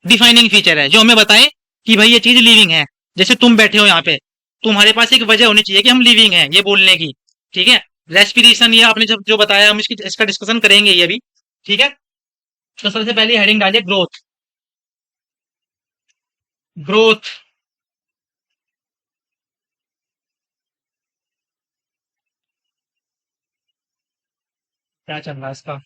A: डिफाइनिंग फीचर है, जो हमें बताएं कि भाई ये चीज लिविंग है। जैसे तुम बैठे हो यहाँ पे, तुम्हारे पास एक वजह होनी चाहिए कि हम लिविंग हैं ये बोलने की। ठीक है, रेस्पिरेशन, ये आपने जो बताया हम इसका डिस्कशन करेंगे ये अभी। ठीक है, तो सबसे पहले हेडिंग डालिए ग्रोथ। ग्रोथ, क्या चल रहा है इसका?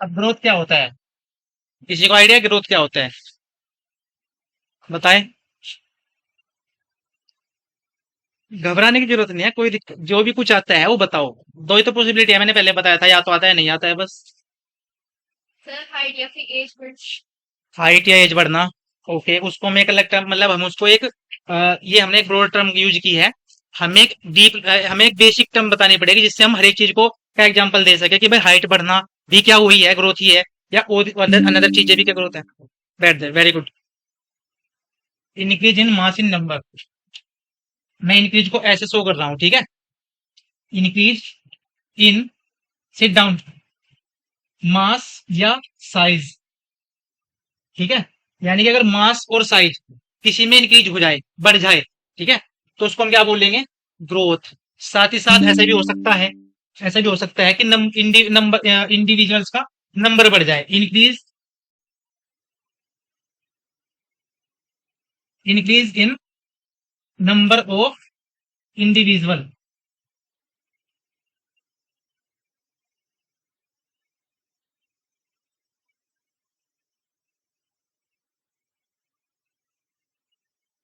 A: अब ग्रोथ क्या होता है, किसी को आइडिया ग्रोथ क्या होता है? बताएं। घबराने की जरूरत नहीं है, कोई दिक्कत, जो भी कुछ आता है वो बताओ। दो ही तो पॉसिबिलिटी है, मैंने पहले बताया था, या तो आता है नहीं आता है बस। सर हाइट या फिर एज बढ़, हाइट या एज बढ़ना। ओके, उसको हम एक अलग टर्म, मतलब हम उसको एक ये हमने एक ब्रॉड टर्म यूज की है। हमें एक बेसिक टर्म बतानी पड़ेगी जिससे हम हर एक चीज को का एग्जांपल दे सके कि भाई हाइट बढ़ना भी क्या हुई है, ग्रोथ ही है, या अनदर चीजें भी क्या ग्रोथ है। बैठ दे, very good. Increase in mass in number, मैं इंक्रीज को ऐसे शो कर रहा हूँ। ठीक है, increase in, sit down, mass या साइज। ठीक है, यानी कि अगर मास और साइज किसी में इंक्रीज हो जाए, बढ़ जाए, ठीक है, तो उसको हम क्या बोलेंगे, ग्रोथ। साथ ही साथ ऐसा भी हो सकता है, ऐसा भी हो सकता है कि नंबर इंडिविजुअल्स का नंबर बढ़ जाए, increase in number of individual.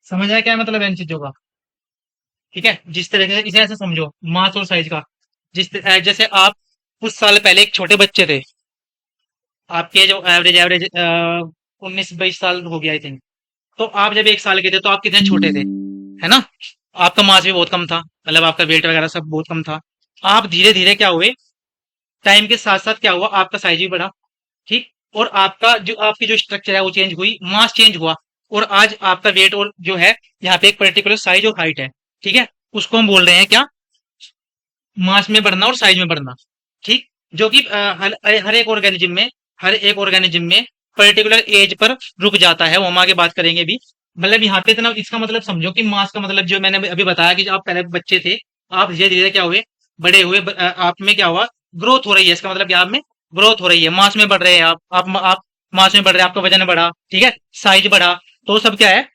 A: समझ आया क्या मतलब है इन चीजों का? ठीक है, जिस तरह से इसे ऐसे समझो, मास और साइज का। जैसे आप कुछ साल पहले एक छोटे बच्चे थे, आपके जो एवरेज एवरेज 19-22 साल हो गया आई थिंक। तो आप जब 1 साल के थे तो आप कितने छोटे थे, है ना। आपका मास भी बहुत कम था, मतलब आपका वेट वगैरह सब बहुत कम था। आप धीरे धीरे क्या हुए, टाइम के साथ साथ क्या हुआ, आपका साइज भी बढ़ा। ठीक, और आपकी जो स्ट्रक्चर है वो चेंज हुई, मास चेंज हुआ, और आज आपका वेट और जो है यहाँ पे एक पर्टिकुलर साइज और हाइट है। ठीक है, उसको हम बोल रहे हैं क्या, मास में बढ़ना और साइज में बढ़ना। ठीक, जो कि हर एक ऑर्गेनिज्म में, हर एक ऑर्गेनिज्म में पर्टिकुलर एज पर रुक जाता है, वो हम आगे बात करेंगे भी। मतलब यहाँ पे इतना इसका मतलब समझो कि मास का मतलब जो मैंने अभी बताया कि जो आप पहले बच्चे थे, आप धीरे धीरे क्या हुए, बड़े हुए, आप में क्या हुआ, ग्रोथ हो रही है। इसका मतलब क्या, आप में ग्रोथ हो रही है, मास में बढ़ रहे हैं आप मास में बढ़ रहे हैं, आपका वजन बढ़ा, ठीक है, साइज बढ़ा, तो सब क्या है,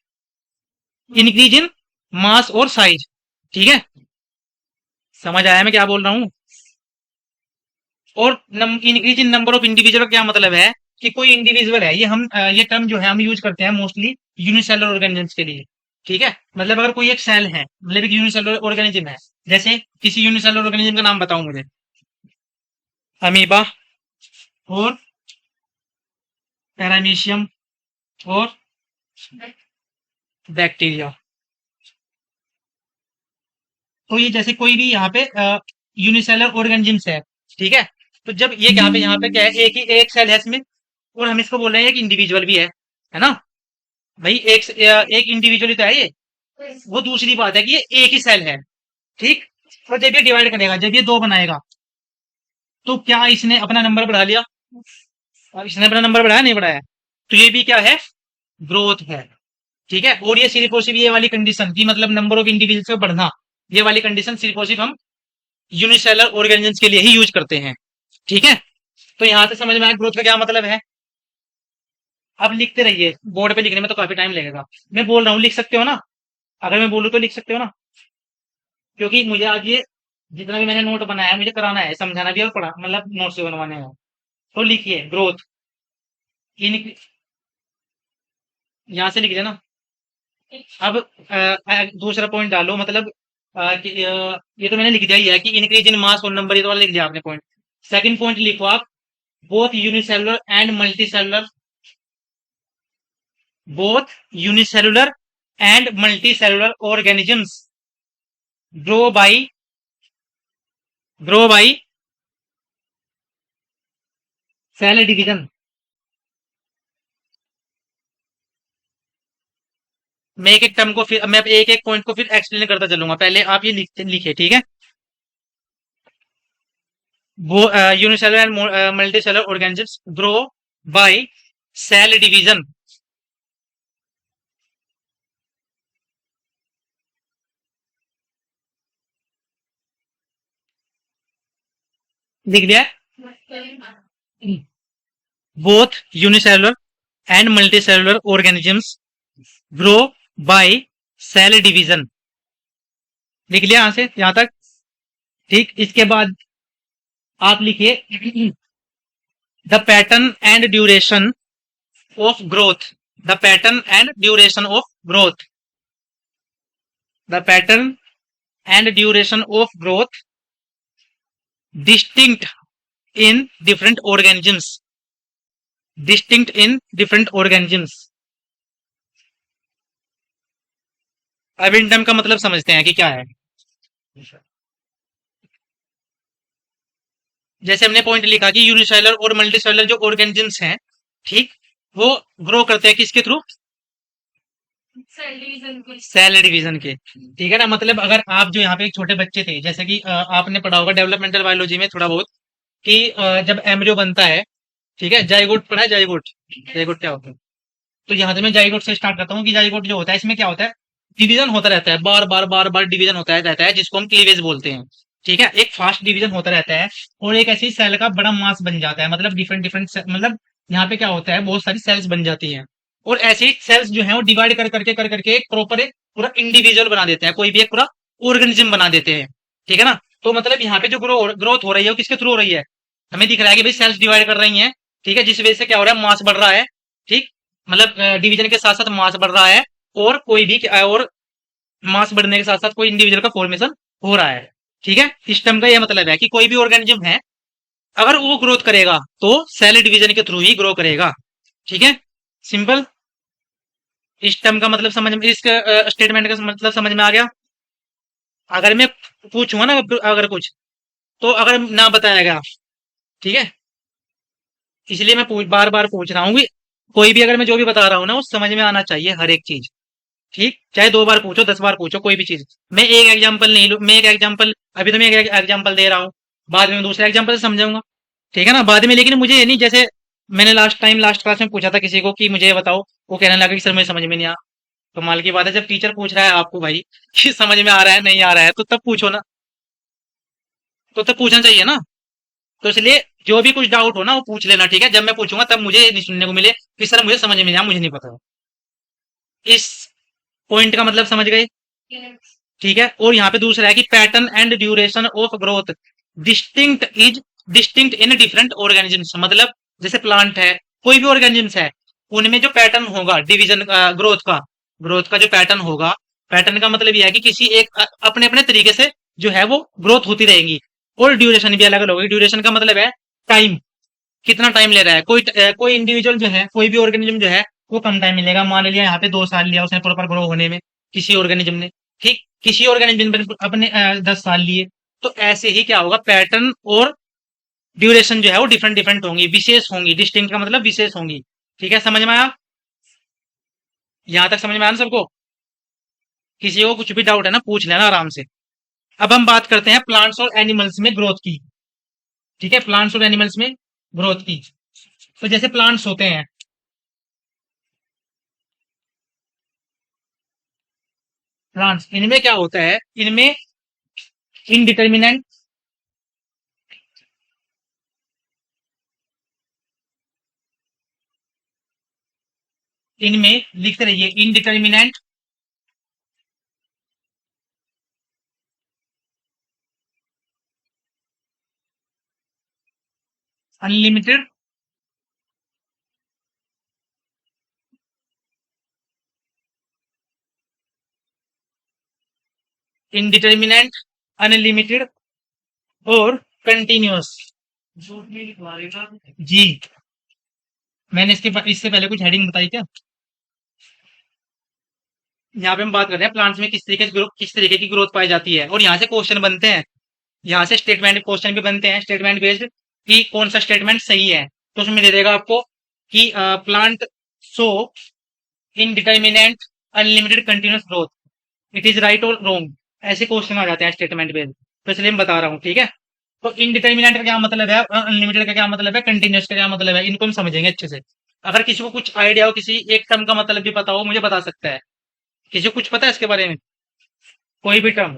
A: इंक्रीज इन मास और साइज। ठीक है, समझ आया मैं क्या बोल रहा हूँ। और increase in number of individual का क्या मतलब है कि कोई इंडिविजुअल है, ये हम ये टर्म जो है हम यूज करते हैं मोस्टली यूनिसेलुलर ऑर्गेनिजम्स के लिए। ठीक है, मतलब अगर कोई एक सेल है, मतलब एक यूनिसेलुलर ऑर्गेनिज्म है, जैसे किसी यूनिसेलुलर ऑर्गेनिज्म का नाम बताओ मुझे। अमीबा और पैरामीशियम और बैक्टीरिया। तो ये जैसे कोई भी यहाँ पे यूनिसेलुलर ऑर्गेनिजम्स है, ठीक है, तो जब ये यहाँ पे क्या है, एक ही एक सेल है इसमें, और हम इसको बोल रहे हैं एक इंडिविजुअल भी है ना भाई, एक इंडिविजुअल ही तो है ये। वो दूसरी बात है कि ये एक ही सेल है, ठीक। और जब ये डिवाइड करेगा, जब ये दो बनाएगा, तो क्या इसने अपना नंबर बढ़ा लिया? और इसने अपना नंबर बढ़ाया, नहीं बढ़ाया? तो ये भी क्या है, ग्रोथ है। ठीक है, और ये सिर्फ और सिर्फ ये वाली कंडीशन की, मतलब नंबर ऑफ इंडिविजुअल्स का बढ़ना, ये वाली कंडीशन सिर्फ और सिर्फ हम यूनिसेलर ऑर्गेनिजम्स के लिए ही यूज करते हैं। ठीक है, तो यहां से समझ में आया ग्रोथ का क्या मतलब है। अब लिखते रहिए, बोर्ड पे लिखने में तो काफी टाइम लगेगा, मैं बोल रहा हूँ लिख सकते हो ना, अगर मैं बोलूँ तो लिख सकते हो ना, क्योंकि मुझे आज ये जितना भी मैंने नोट बनाया है मुझे कराना है, समझाना भी है और पढ़ा, मतलब नोट से बनवाने हैं। तो लिखिए ग्रोथ, इन यहाँ से लिख देना। अब दूसरा पॉइंट डालो, मतलब ये तो मैंने लिख दिया ही है कि इंक्रीज इन मास और नंबर, ये तो वाला लिख दिया आपने पॉइंट। सेकंड पॉइंट लिखो आप, both unicellular and multicellular, both unicellular and multicellular organisms grow by grow by cell division. मैं एक एक टर्म को फिर, मैं एक एक पॉइंट को फिर एक्सप्लेन करता चलूंगा, पहले आप ये लिखे, ठीक है। वो unicellular and multicellular organisms grow by cell division. लिख दिया? Both unicellular and multicellular organisms grow by cell division. लिख लिया यहां से यहां तक? ठीक, इसके बाद आप लिखिए the pattern and duration of growth, the pattern and duration of growth, the pattern and duration of growth distinct in different organisms, distinct in different organisms। अब इन टर्म का मतलब समझते हैं कि क्या है। जैसे हमने पॉइंट लिखा कि यूनिसेलुलर और मल्टीसेलुलर जो organisms हैं, ठीक, वो ग्रो करते हैं किसके थ्रू? सेल डिवीजन के। ठीक है ना, मतलब अगर आप जो यहाँ पे एक छोटे बच्चे थे, जैसे कि आपने पढ़ा होगा डेवलपमेंटल बायोलॉजी में थोड़ा बहुत, कि जब एम्ब्रियो बनता है, ठीक है, जाइगोट पढ़ा है, जाइगोट, जाइगोट क्या होता है? तो यहाँ से मैं जाइगोट से स्टार्ट करता हूँ कि जाइगोट जो होता है इसमें क्या होता है, डिवीजन होता रहता है, बार बार बार बार डिवीजन होता रहता है, जिसको हम क्लीवेज बोलते हैं। ठीक है, एक फास्ट डिवीजन होता रहता है, और एक ऐसी सेल का बड़ा मास बन जाता है, मतलब डिफरेंट डिफरेंट, मतलब यहाँ पे क्या होता है, बहुत सारी सेल्स बन जाती हैं, और ऐसी सेल्स जो है वो डिवाइड कर करके एक प्रॉपर एक पूरा इंडिविजुअल बना देते हैं, कोई भी एक पूरा ऑर्गेनिज्म बना देते हैं। ठीक है ना, तो मतलब यहाँ पे जो ग्रोथ हो रही है वो किसके थ्रू हो रही है, हमें दिख रहा है कि भाई सेल्स डिवाइड कर रही हैं, ठीक है, जिस वजह से क्या हो रहा है, मास बढ़ रहा है। ठीक, मतलब डिवीजन के साथ साथ मास बढ़ रहा है, और कोई भी और मास बढ़ने के साथ साथ कोई इंडिविजुअल का फॉर्मेशन हो रहा है। ठीक है, इस टर्म का यह मतलब है कि कोई भी ऑर्गेनिज्म है, अगर वो ग्रोथ करेगा तो सेल डिवीजन के थ्रू ही ग्रो करेगा। ठीक है, सिंपल। इस टर्म का मतलब समझ में, इस स्टेटमेंट का मतलब समझ में आ गया। अगर मैं पूछूंगा ना अगर कुछ, तो अगर ना बताया गया, ठीक है, इसलिए मैं बार बार पूछ रहा हूँ कि कोई भी अगर मैं जो भी बता रहा हूँ ना वो समझ में आना चाहिए हर एक चीज। ठीक, चाहे 2 बार पूछो, 10 बार पूछो, कोई भी चीज। मैं एक एग्जांपल नहीं लू, मैं एक एग्जांपल, अभी तो मैं एक एग्जांपल दे रहा हूँ, बाद में दूसरे एग्जांपल से समझाऊंगा। ठीक है ना, बाद में, लेकिन मुझे ये नहीं, जैसे मैंने लास्ट क्लास में पूछा था किसी को कि मुझे ये बताओ, वो कहने लगा कि सर मुझे समझ में नहीं आ। कमाल की बात है, जब टीचर पूछ रहा है आपको भाई कि समझ में आ रहा है नहीं आ रहा है, तो तब पूछो ना, तो तब पूछना चाहिए ना। तो इसलिए जो भी कुछ डाउट हो ना वो पूछ लेना, ठीक है? जब मैं पूछूंगा तब मुझे नहीं सुनने को मिले कि सर मुझे समझ में नहीं आया, मुझे नहीं पता। इस पॉइंट का मतलब समझ गए? ठीक है। और यहाँ पे दूसरा है कि pattern and duration of growth distinct is distinct in different organisms. मतलब जैसे प्लांट है, कोई भी ऑर्गेनिजम्स है, उनमें जो पैटर्न होगा डिवीजन ग्रोथ का जो पैटर्न होगा, पैटर्न का मतलब यह है कि किसी एक अपने अपने तरीके से जो है वो ग्रोथ होती रहेंगी। और ड्यूरेशन भी अलग अलग होगी। ड्यूरेशन का मतलब है टाइम, कितना टाइम ले रहा है। कोई इंडिविजुअल जो है, कोई भी ऑर्गेनिज्म जो है वो कम टाइम मिलेगा। मान लिया यहाँ पे 2 साल लिया उसने प्रॉपर ग्रो होने में, किसी ऑर्गेनिज्म ने, ठीक। किसी ऑर्गेनिज्म ने अपने 10 साल लिए। तो ऐसे ही क्या होगा, पैटर्न और ड्यूरेशन जो है वो डिफरेंट डिफरेंट होंगी, विशेष होंगी। डिस्टिंक्ट का मतलब विशेष होंगी। ठीक है, समझ में आया? यहाँ तक समझ में आया ना सबको? किसी को कुछ भी डाउट है ना पूछ लेना आराम से। अब हम बात करते हैं प्लांट्स और एनिमल्स में ग्रोथ की। ठीक है, प्लांट्स और एनिमल्स में ग्रोथ की। तो जैसे प्लांट्स होते हैं, प्लांट्स, इनमें क्या होता है, इनमें इनडिटर्मिनेंट, इनमें लिखते रहिए इनडिटर्मिनेंट, अनलिमिटेड, इनडिटर्मिनेंट, अनलिमिटेड और कंटिन्यूअस। जी, मैंने इससे पहले कुछ हेडिंग बताई क्या? यहाँ पे हम बात कर रहे हैं प्लांट्स में किस तरीके की ग्रोथ पाई जाती है, और यहाँ से क्वेश्चन बनते हैं। यहाँ से स्टेटमेंट क्वेश्चन भी बनते हैं, स्टेटमेंट बेस्ड, कि कौन सा स्टेटमेंट सही है। तो उसमें दे देगा आपको कि plant show indeterminate unlimited continuous growth, it is right और रॉन्ग। ऐसे क्वेश्चन आ जाते हैं स्टेटमेंट बेस्ड। तो इसलिए मैं बता रहा हूँ, ठीक है? तो इनडिटर्मिनेंट का क्या मतलब है, अनलिमिटेड का क्या मतलब है, कंटिन्यूअस का क्या मतलब है, इनको हम समझेंगे अच्छे से। अगर किसी को कुछ आइडिया हो, किसी एक टर्म का मतलब भी पता हो, मुझे बता सकता है। किसी को कुछ पता है इसके बारे में, कोई भी टर्म?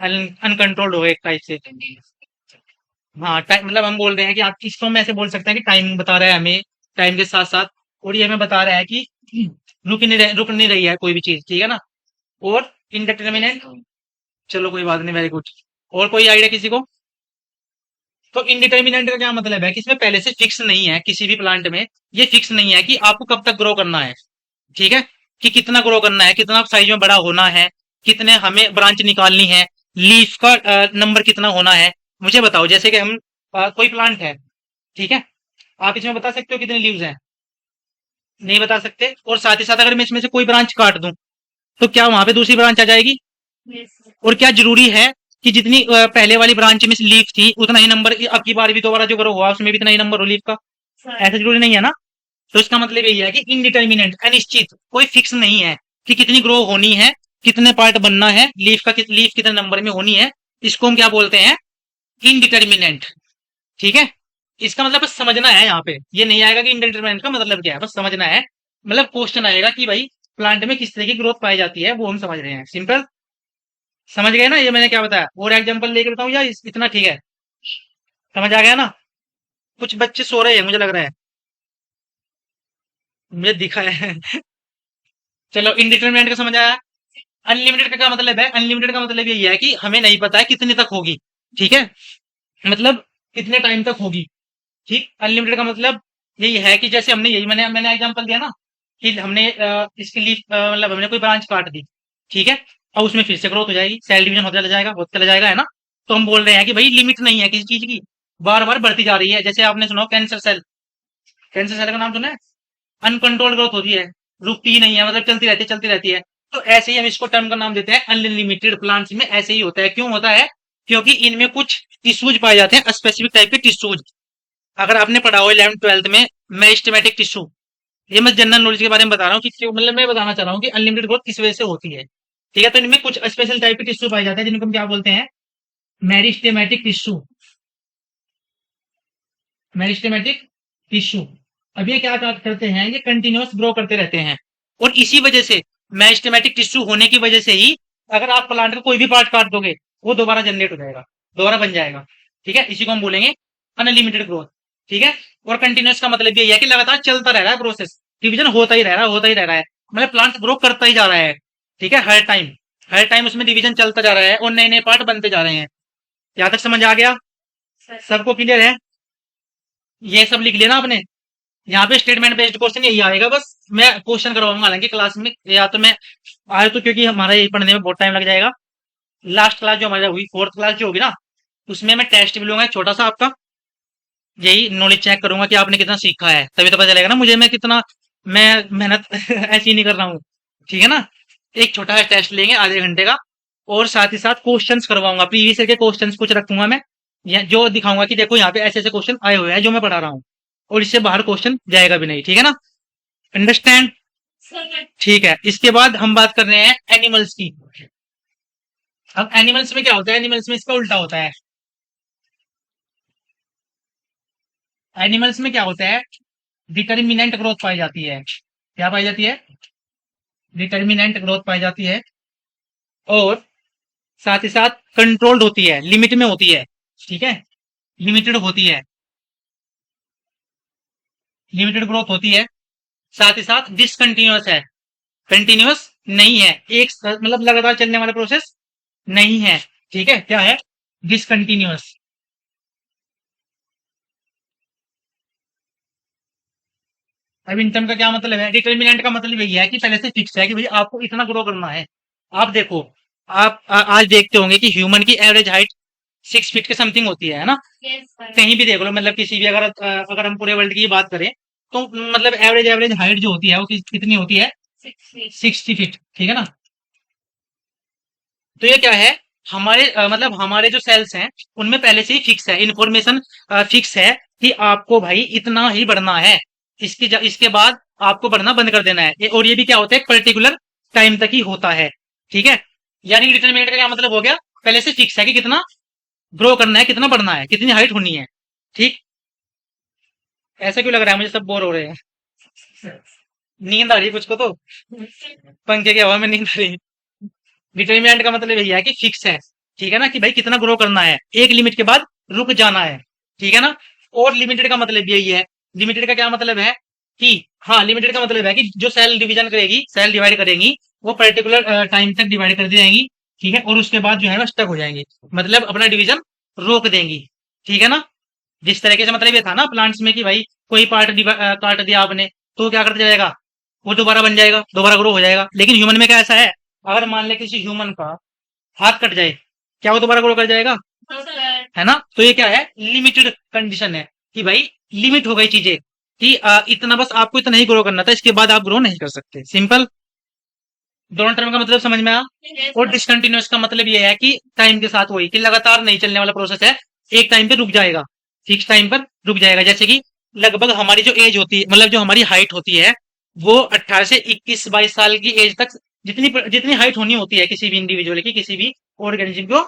A: अनकंट्रोल्ड हो एक टाइप से। हाँ, टाइम मतलब हम बोल रहे हैं कि आप इसको हम ऐसे बोल सकते हैं कि टाइम बता रहा है हमें, टाइम के साथ साथ। और ये हमें बता रहा है कि रुक नहीं रही है कोई भी चीज, ठीक है ना? और इनडिटर्मिनेंट, चलो कोई बात नहीं, वेरी गुड। और कोई आइडिया किसी को? तो इनडिटर्मिनेंट का क्या मतलब है कि इसमें पहले से फिक्स नहीं है, किसी भी प्लांट में ये फिक्स नहीं है कि आपको कब तक ग्रो करना है। ठीक है, कि कितना ग्रो करना है, कितना साइज में बड़ा होना है, कितने हमें ब्रांच निकालनी है, लीफ का नंबर कितना होना है। मुझे बताओ, जैसे कि हम कोई प्लांट है, ठीक है, आप इसमें बता सकते हो कितने लीव्स हैं? नहीं बता सकते। और साथ ही साथ अगर मैं इसमें से कोई ब्रांच काट दूं तो क्या वहां पे दूसरी ब्रांच आ जाएगी? और क्या जरूरी है कि जितनी पहले वाली ब्रांच में लीफ थी उतना ही नंबर अब की बार भी दोबारा जो ग्रो हुआ उसमें भी इतना ही नंबर हो लीफ का? ऐसा जरूरी नहीं है ना। तो इसका मतलब यही है कि इनडिटर्मिनेंट, अनिश्चित, कोई फिक्स नहीं है कि कितनी ग्रो होनी है, कितने पार्ट बनना है, लीफ कितने नंबर में होनी है। इसको हम क्या बोलते हैं? इनडिटर्मिनेंट। ठीक है, इसका मतलब बस समझना है। यहाँ पे ये नहीं आएगा कि इनडिटर्मिनेंट का मतलब क्या है, बस समझना है। मतलब क्वेश्चन आएगा कि भाई प्लांट में किस तरह की ग्रोथ पाई जाती है, वो हम समझ रहे हैं, सिंपल। समझ गए ना ये मैंने क्या बताया? और एग्जांपल लेके बताऊं या इतना ठीक है? समझ आ गया ना? कुछ बच्चे सो रहे हैं मुझे लग रहा है, मुझे दिखा है। चलो, इनडिटर्मिनेंट का समझ आया। अनलिमिटेड का क्या मतलब है? अनलिमिटेड का मतलब यही है कि हमें नहीं पता है कितने तक होगी। ठीक है, मतलब कितने टाइम तक होगी। ठीक, अनलिमिटेड का मतलब यही है कि जैसे हमने यही मैंने मैंने एग्जांपल दिया ना कि हमने इसके लिए मतलब हमने कोई ब्रांच काट दी, ठीक है, और उसमें फिर से ग्रोथ हो जाएगी, सेल डिवीजन होता चला जाएगा, है ना? तो हम बोल रहे हैं कि भाई लिमिट नहीं है किसी चीज की, बार बार बढ़ती जा रही है। जैसे आपने सुना कैंसर सेल, कैंसर सेल का नाम सुना है? अनकंट्रोल्ड ग्रोथ होती है, रुकती ही नहीं है, मतलब चलती रहती है। तो ऐसे ही हम इसको टर्म का नाम देते हैं अनलिमिटेड। प्लांट्स में ऐसे ही होता है। क्यों होता है? क्योंकि इनमें कुछ टिश्यूज पाए जाते हैं, स्पेसिफिक टाइप के टिश्यूज। अगर आपने पढ़ा हो 11th 12th में मेरिस्टेमेटिक टिश्यू, ये मैं जनरल नॉलेज के बारे में बता रहा हूँ कि क्यों, मतलब मैं बताना चाह रहा हूँ कि अनलिमिटेड ग्रोथ किस वजह से होती है। ठीक है, तो इनमें कुछ स्पेशल टाइप के टिश्यू पाए जाते हैं जिनको हम क्या बोलते हैं? Meristematic tissue, meristematic tissue. अब ये क्या करते हैं, ये कंटिन्यूअस ग्रो करते रहते हैं। और इसी वजह से, मेरिस्टेमेटिक टिश्यू होने की वजह से ही, अगर आप प्लांट का कोई भी पार्ट काट दोगे वो दोबारा जनरेट हो जाएगा, दोबारा बन जाएगा। ठीक है, इसी को हम बोलेंगे अनलिमिटेड ग्रोथ। ठीक है, और कंटिन्यूस का मतलब ये है कि लगातार चलता रह रहा है प्रोसेस, डिवीजन होता ही रह रहा है, होता ही रह रहा है, मतलब प्लांट ग्रो करता ही जा रहा है। ठीक है, हर टाइम उसमें डिवीजन चलता जा रहा है और नए नए पार्ट बनते जा रहे हैं। यहाँ तक समझ आ गया? सबको क्लियर है? ये सब लिख लिया ना आपने? यहाँ पे स्टेटमेंट बेस्ड क्वेश्चन यही आएगा बस। मैं क्वेश्चन करवाऊंगा हालांकि क्लास में, या तो मैं आए तो, क्योंकि हमारा यही पढ़ने में बहुत टाइम लग जाएगा। लास्ट क्लास जो हमारी हुई, फोर्थ क्लास जो होगी ना, उसमें मैं टेस्ट भी लूंगा एक छोटा सा आपका, यही नॉलेज चेक करूंगा कि आपने कितना सीखा है, तभी तो पता चलेगा ना मुझे मैं कितना, मैं मेहनत ऐसी नहीं कर रहा हूँ। ठीक है ना? एक छोटा सा टेस्ट लेंगे आधे घंटे का, और साथ ही साथ क्वेश्चंस करवाऊंगा, प्रीवियस ईयर के क्वेश्चंस कुछ रखूंगा मैं, जो दिखाऊंगा कि देखो यहाँ पे ऐसे ऐसे क्वेश्चन आए हुए हैं जो मैं पढ़ा रहा हूँ, और इससे बाहर क्वेश्चन जाएगा भी नहीं। ठीक है ना? अंडरस्टैंड? ठीक है, इसके बाद हम बात कर रहे हैं एनिमल्स की। अब एनिमल्स में क्या होता है? एनिमल्स में इसका उल्टा होता है। एनिमल्स में क्या होता है? डिटर्मिनेंट ग्रोथ पाई जाती है। क्या पाई जाती है? डिटर्मिनेंट ग्रोथ पाई जाती है, और साथ ही साथ कंट्रोल्ड होती है, लिमिट में होती है। ठीक है, लिमिटेड होती है, लिमिटेड ग्रोथ होती है। साथ ही साथ डिसकंटिन्यूअस है, कंटिन्यूअस नहीं है, एक मतलब लगातार चलने वाला प्रोसेस नहीं है। ठीक है, क्या है? डिसकंटिन्यूअस। अब इन टर्म का क्या मतलब है? डिटर्मिनेंट का मतलब यही है कि पहले से फिक्स है कि भाई आपको इतना ग्रो करना है। आप देखो, आप आज देखते होंगे कि ह्यूमन की एवरेज हाइट 6 फीट के समथिंग होती है ना? कहीं भी देख लो, मतलब किसी भी, अगर हम पूरे वर्ल्ड की बात करें, तो मतलब एवरेज एवरेज हाइट जो होती है वो कितनी होती है? 60 फीट। ठीक है ना? तो ये क्या है? हमारे मतलब हमारे जो सेल्स हैं उनमें पहले से ही फिक्स है, इंफॉर्मेशन फिक्स है कि आपको भाई इतना ही बढ़ना है, इसके बाद आपको बढ़ना बंद कर देना है। और ये भी क्या होता है? पर्टिकुलर टाइम तक ही होता है। ठीक है, यानी डिटरमिनेट का क्या मतलब हो गया? पहले से फिक्स है कि कितना ग्रो करना है, कितना बढ़ना है, कितनी हाइट होनी है। ठीक, ऐसा क्यों लग रहा है मुझे? सब बोर हो रहे हैं। नींद आ रही है कुछ को तो, पंखे की हवा में नींद आ रही है। डिटरमिनेंट का मतलब यही है कि फिक्स है। ठीक है ना? कि भाई कितना ग्रो करना है, एक लिमिट के बाद रुक जाना है। ठीक है ना? और लिमिटेड का मतलब यही है। लिमिटेड का क्या मतलब है? कि हाँ, लिमिटेड का मतलब है कि जो सेल डिवीजन करेगी, सेल डिवाइड करेंगी, वो पर्टिकुलर टाइम तक डिवाइड कर दी जाएंगी। ठीक है, और उसके बाद जो है वो स्टक हो जाएंगी, मतलब अपना डिवीजन रोक देंगी। ठीक है ना? जिस तरीके से मतलब ये था ना प्लांट्स में कि भाई कोई पार्ट काट दिया आपने, तो क्या करते जाएगा? वो दोबारा बन जाएगा, दोबारा ग्रो हो जाएगा। लेकिन ह्यूमन में क्या ऐसा है? अगर मान ले किसी ह्यूमन का हाथ कट जाए, क्या वो दोबारा ग्रो कर जाएगा? है ना? तो ये क्या है? लिमिटेड कंडीशन है कि भाई लिमिट हो गई चीजें, कि इतना, बस आपको इतना ही ग्रो करना था, इसके बाद आप ग्रो नहीं कर सकते। सिंपल। दोनों टर्म का मतलब समझ में आया? और डिसकंटिन्यूअस का मतलब ये है कि टाइम के साथ वही, कि लगातार नहीं चलने वाला प्रोसेस है, एक टाइम पे रुक जाएगा, फिक्स टाइम पर रुक जाएगा। जैसे कि लगभग हमारी जो एज होती है, मतलब जो हमारी हाइट होती है, वो 18 से 21-22 साल की एज तक जितनी जितनी हाइट होनी होती है किसी भी इंडिविजुअल की, किसी भी ऑर्गेनिज्म को,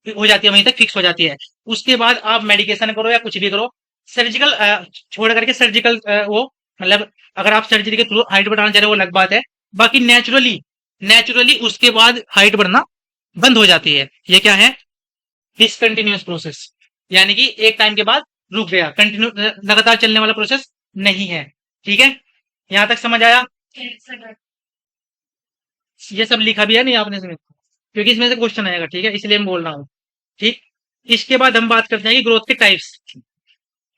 A: हो जाती है, वहीं तक फिक्स हो जाती है। उसके बाद आप मेडिकेशन करो या कुछ भी करो, सर्जिकल छोड़ करके, सर्जिकल वो मतलब अगर आप सर्जरी के थ्रू हाइट बढ़ाना चाह रहे हो वो अलग बात है। बाकी नेचुरली, नेचुरली उसके बाद हाइट बढ़ना बंद हो जाती है। ये क्या है? डिसकंटिन्यूअस प्रोसेस, यानी कि एक टाइम के बाद रुक गया, कंटिन्यू लगातार चलने वाला प्रोसेस नहीं है। ठीक है, यहां तक समझ आया? ये सब लिखा भी है नहीं आपने इसमें, क्योंकि इसमें से क्वेश्चन आएगा। ठीक है, इसलिए मैं बोल रहा हूँ। ठीक, इसके बाद हम बात करते हैं कि ग्रोथ के टाइप्स।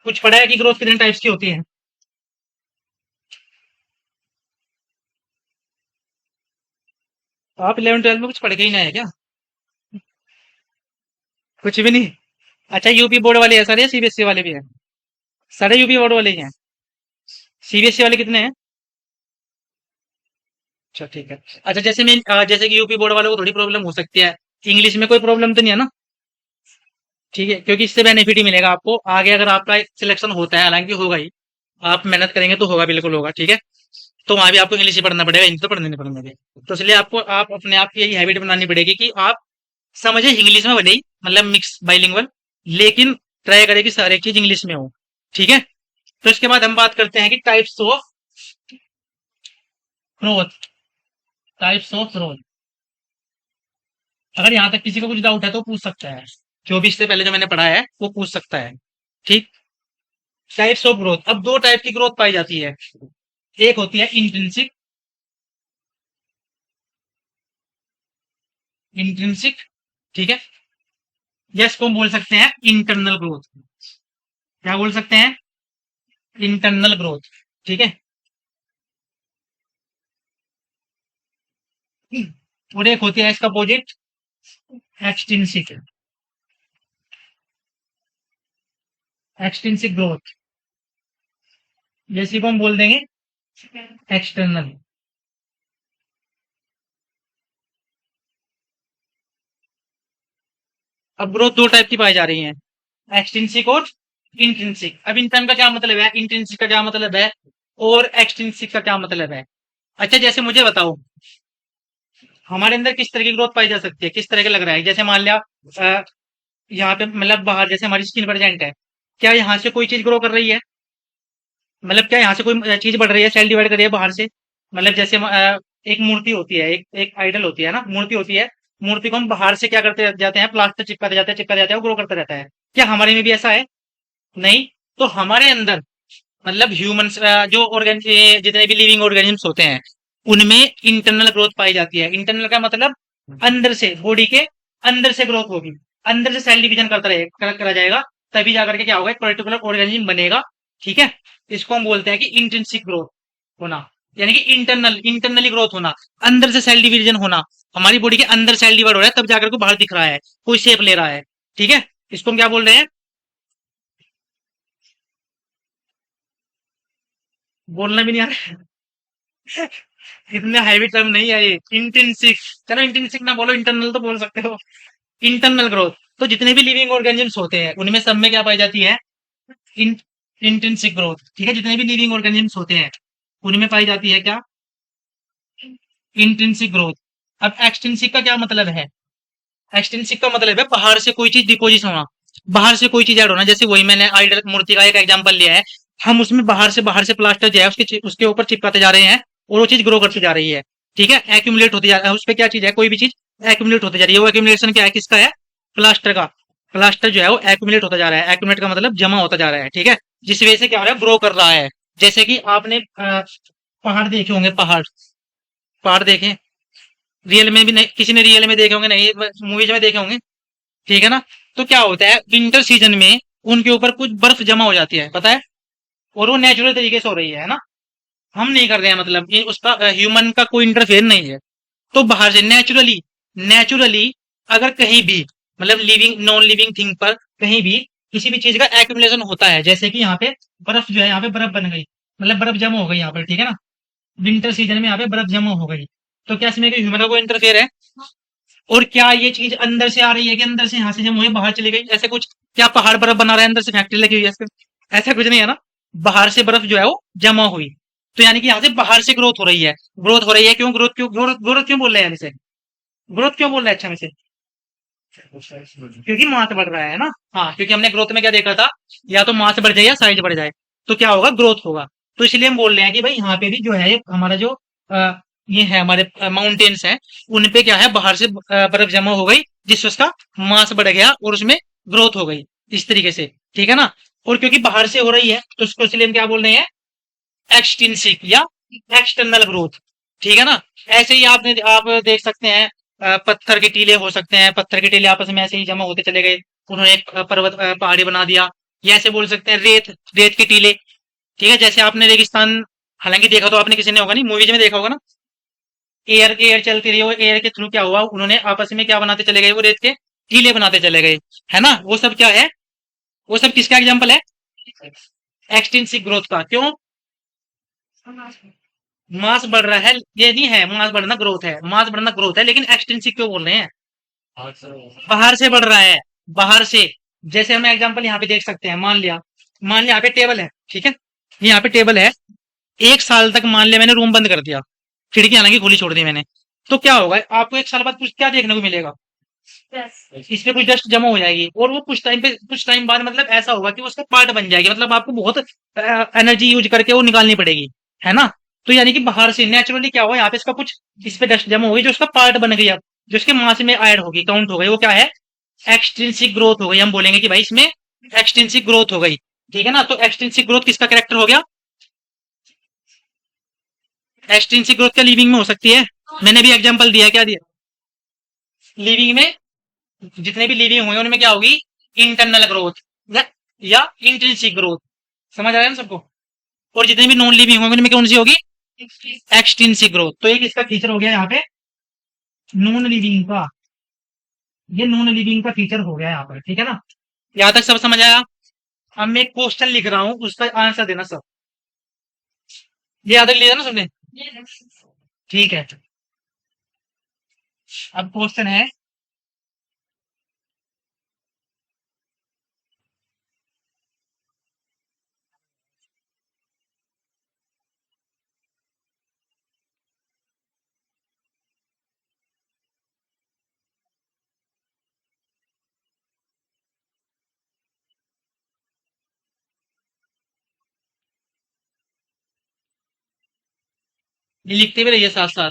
A: कुछ पढ़ा है कि ग्रोथ कितने टाइप्स की होती है? आप 11 12 में कुछ पढ़ के ही ना है क्या? कुछ भी नहीं? अच्छा, यूपी बोर्ड वाले है सारे या सीबीएसई वाले भी हैं? सारे यूपी बोर्ड वाले ही हैं? सीबीएसई वाले कितने हैं? अच्छा, ठीक है। अच्छा, जैसे कि यूपी बोर्ड वालों को थोड़ी प्रॉब्लम हो सकती है, इंग्लिश में कोई प्रॉब्लम तो नहीं है ना? ठीक है, क्योंकि इससे बेनिफिट ही मिलेगा आपको आगे, अगर आपका सिलेक्शन होता है, हालांकि होगा ही, आप मेहनत करेंगे तो होगा, बिल्कुल होगा। ठीक है, तो वहां भी आपको इंग्लिश ही पढ़ना पड़ेगा, इंग्लिश तो पढ़ने नहीं पड़ेंगे। तो इसलिए आपको आप अपने आप की यही हैबिट बनानी पड़ेगी कि आप समझे इंग्लिश में, भले ही मतलब मिक्स बाइलिंगुअल, लेकिन ट्राई करें कि सारी चीज इंग्लिश में हो। ठीक है, तो इसके बाद हम बात करते हैं कि types of growth. Types of growth, अगर यहाँ तक किसी को कुछ डाउट है तो पूछ सकता है, 24 से पहले जो मैंने पढ़ा है वो पूछ सकता है। ठीक। टाइप्स ऑफ ग्रोथ, अब दो टाइप की ग्रोथ पाई जाती है। एक होती है इंट्रिंसिक, इंट्रिंसिक, ठीक है, या इसको हम बोल सकते हैं इंटरनल ग्रोथ। क्या बोल सकते हैं? Internal growth. ठीक है। और एक होती है इसका अपोजिट, एक्सट्रिंसिक, एक्सट्रिंसिक ग्रोथ, जैसे को हम बोल देंगे एक्सटर्नल। अब ग्रोथ दो टाइप की पाई जा रही है, एक्सट्रिंसिक और इंट्रिंसिक। अब इन का क्या मतलब है, इंट्रिंसिक का क्या मतलब है, और एक्सट्रिंसिक का क्या मतलब है? अच्छा, जैसे मुझे बताओ हमारे अंदर किस तरह की ग्रोथ पाई जा सकती है, किस तरह का लग रहा है? जैसे मान लिया यहाँ पे मतलब बाहर जैसे हमारी स्किन प्रेजेंट है, क्या यहाँ से कोई चीज ग्रो कर रही है? मतलब क्या यहाँ से कोई चीज बढ़ रही है, सेल डिवाइड कर रही है बाहर से? मतलब जैसे एक मूर्ति होती है, एक एक आइडल होती है ना, मूर्ति होती है, मूर्ति को हम बाहर से क्या करते जाते हैं, प्लास्टर चिपकाते जाते हैं, चिपकाते जाते हैं, वो ग्रो करता रहता है। क्या हमारे में भी ऐसा है? नहीं। तो हमारे अंदर मतलब ह्यूमंस जो ऑर्गेन जितने भी लिविंग ऑर्गेनिजम्स होते हैं उनमें इंटरनल ग्रोथ पाई जाती है। इंटरनल का मतलब अंदर से, बॉडी के अंदर से ग्रोथ होगी, अंदर से सेल डिवीजन करा जाएगा, तभी जाकर के क्या होगा, एक पर्टिकुलर ऑर्गेनिज्म बनेगा। ठीक है। इसको हम बोलते हैं कि इंट्रिंसिक ग्रोथ होना, यानी कि इंटरनली ग्रोथ होना, अंदर से सेल डिवीजन होना। हमारी बॉडी के अंदर सेल डिवाइड हो रहा है तब जाकर के बाहर दिख रहा है, कोई शेप ले रहा है। ठीक है। इसको हम क्या बोल रहे हैं? बोलना भी नहीं आ रहा है। इतने हैवी टर्म नहीं है ये, इंटेंसिक। चलो इंटेंसिक ना बोलो, इंटरनल तो बोल सकते हो। इंटरनल ग्रोथ, तो जितने भी लिविंग ऑर्गेनिजम्स होते हैं उनमें सब में क्या पाई जाती है, इंटेंसिक ग्रोथ। ठीक है, जितने भी लिविंग ऑर्गेनिजम्स होते हैं उनमें पाई जाती है क्या, इंटेंसिक ग्रोथ। अब एक्सटेंसिक का क्या मतलब है? एक्सटेंसिक का मतलब है बाहर से कोई चीज डिपोजिट होना, बाहर से कोई चीज ऐड होना। जैसे वही मैंने आइडल मूर्ति का एक एग्जांपल लिया है, हम उसमें बाहर से प्लास्टर जो है उसके ऊपर चिपकाते जा रहे हैं और वो चीज ग्रो करती जा रही है। ठीक है, एक्यूमुलेट होती जा रहा है उस पर, क्या चीज है, कोई भी चीज एक्यूमुलेट होती जा रही है। वो एक्यूमुलेशन क्या है, किसका है? प्लास्टर का। प्लास्टर जो है वो एक्यूमुलेट होता जा रहा है, एक्यूमुलेट का मतलब जमा होता जा रहा है। ठीक है, जिस वजह से क्या हो रहा है, ग्रो कर रहा है। जैसे कि आपने पहाड़ देखे होंगे, पहाड़, पहाड़ देखे, रियल में भी नहीं, किसी ने रियल में देखे होंगे, नहीं मूवीज में देखे होंगे। ठीक है ना। तो क्या होता है, विंटर सीजन में उनके ऊपर कुछ बर्फ जमा हो जाती है, पता है, और वो नेचुरल तरीके से हो रही है ना, हम नहीं कर रहे हैं, मतलब कि उसका ह्यूमन का कोई इंटरफेयर नहीं है। तो बाहर से नेचुरली, नेचुरली अगर कहीं भी मतलब लिविंग नॉन लिविंग थिंग पर कहीं भी किसी भी चीज का एक्यूमुलेशन होता है, जैसे कि यहाँ पे बर्फ जो है, यहाँ पे बर्फ बन गई, मतलब बर्फ जमा हो गई यहाँ पर। ठीक है ना, विंटर सीजन में यहाँ पे बर्फ जमा हो गई, तो क्या इसमें ह्यूमन का कोई इंटरफेयर है? और क्या ये चीज अंदर से आ रही है कि अंदर से यहाँ से जम हुई बाहर चली गई, ऐसे कुछ? क्या पहाड़ बर्फ बना रहा है, अंदर से फैक्ट्री लगी हुई है इसके? ऐसा कुछ नहीं है ना। बाहर से बर्फ जो है वो जमा हुई, तो यानी कि यहाँ से बाहर से ग्रोथ हो रही है। ग्रोथ हो रही है, क्यों ग्रोथ, क्यों ग्रोथ, ग्रोथ क्यों बोल रहे हैं इसे, ग्रोथ क्यों बोल रहे हैं? अच्छा में से, क्योंकि मास बढ़ रहा है ना। हाँ, क्योंकि हमने ग्रोथ में क्या देखा था, या तो मास बढ़ जाए या साइज बढ़ जाए, तो क्या होगा, ग्रोथ होगा। तो इसलिए हम बोल रहे हैं कि भाई यहाँ पे भी जो है हमारा जो ये है, हमारे माउंटेन्स हैं, उन पे क्या है, बाहर से बर्फ जमा हो गई, जिससे उसका मास बढ़ गया और उसमें ग्रोथ हो गई, इस तरीके से। ठीक है ना। और क्योंकि बाहर से हो रही है तो उसको इसलिए हम क्या बोल रहे हैं, एक्सट्रिंसिक या एक्सटर्नल ग्रोथ। ठीक है ना। ऐसे ही आप देख सकते हैं, पत्थर के टीले हो सकते हैं, पत्थर के टीले आपस में ऐसे ही जमा होते चले गए, उन्होंने एक पर्वत पहाड़ी बना दिया। ये ऐसे बोल सकते हैं, रेत, रेत के टीले। ठीक है, जैसे आपने रेगिस्तान, हालांकि देखा तो आपने किसी ने होगा नहीं, मूवीज में देखा होगा ना, एयर एयर चलती रही, वो एयर के थ्रू क्या हुआ, उन्होंने आपस में क्या बनाते चले गए, वो रेत के टीले बनाते चले गए, है ना। वो सब क्या है, वो सब किसका एग्जाम्पल है, एक्सटेंसिव ग्रोथ का। क्यों? मास बढ़ रहा है, ये नहीं है मास बढ़ना ग्रोथ है, मास बढ़ना ग्रोथ है, लेकिन एक्सटेंसिव क्यों बोल रहे हैं, बाहर से बढ़ रहा है, बाहर से। जैसे हम एग्जांपल यहाँ पे देख सकते हैं, मान लिया यहाँ पे टेबल है, ठीक है, यहाँ पे टेबल है, 1 साल तक मान लिया मैंने रूम बंद कर दिया, खिड़की हालांकि खुली छोड़ दी मैंने, तो क्या होगा, आपको 1 साल बाद कुछ क्या देखने को मिलेगा, इस पे कुछ डस्ट जमा हो जाएगी, और वो कुछ टाइम बाद मतलब ऐसा होगा कि वो उसका पार्ट बन जाएगी, मतलब आपको बहुत एनर्जी यूज करके वो निकालनी पड़ेगी, है ना। तो यानी कि बाहर से नेचुरली क्या हुआ, यहाँ पे इसका कुछ, इस पे डस्ट जमा हो गई जो उसका पार्ट बन गई अब, जो इसके मास में ऐड होगी, काउंट हो गई, वो क्या है? एक्सट्रिंसिक ग्रोथ हो गई। हम बोलेंगे कि भाई इसमें एक्सट्रिंसिक ग्रोथ हो गई। ठीक है ना? तो एक्सट्रिंसिक ग्रोथ किसका कैरेक्टर हो गया? एक्सट्रिंसिक ग्रोथ क्या लिविंग में हो सकती है? मैंने भी एग्जांपल दिया, क्या दिया? लिविंग में जितने भी लिविंग होंगे उनमें क्या होगी? इंटरनल ग्रोथ या, या इंट्रिंसिक ग्रोथ। समझ आ रहा है ना सबको? और जितने भी नॉन लिविंग होंगे उनमें कौन सी होगी? Extrinsic growth. तो एक इसका फीचर हो गया यहाँ पे नॉन लिविंग का। ये नॉन लिविंग का फीचर हो गया यहाँ पर। ठीक है ना? यहाँ तक सब समझ आया? अब मैं एक क्वेश्चन लिख रहा हूँ, उसका आंसर देना सब। ये याद लिया ना सबने? ठीक है। अब क्वेश्चन है, ये लिखते भी रहिए साथ साथ,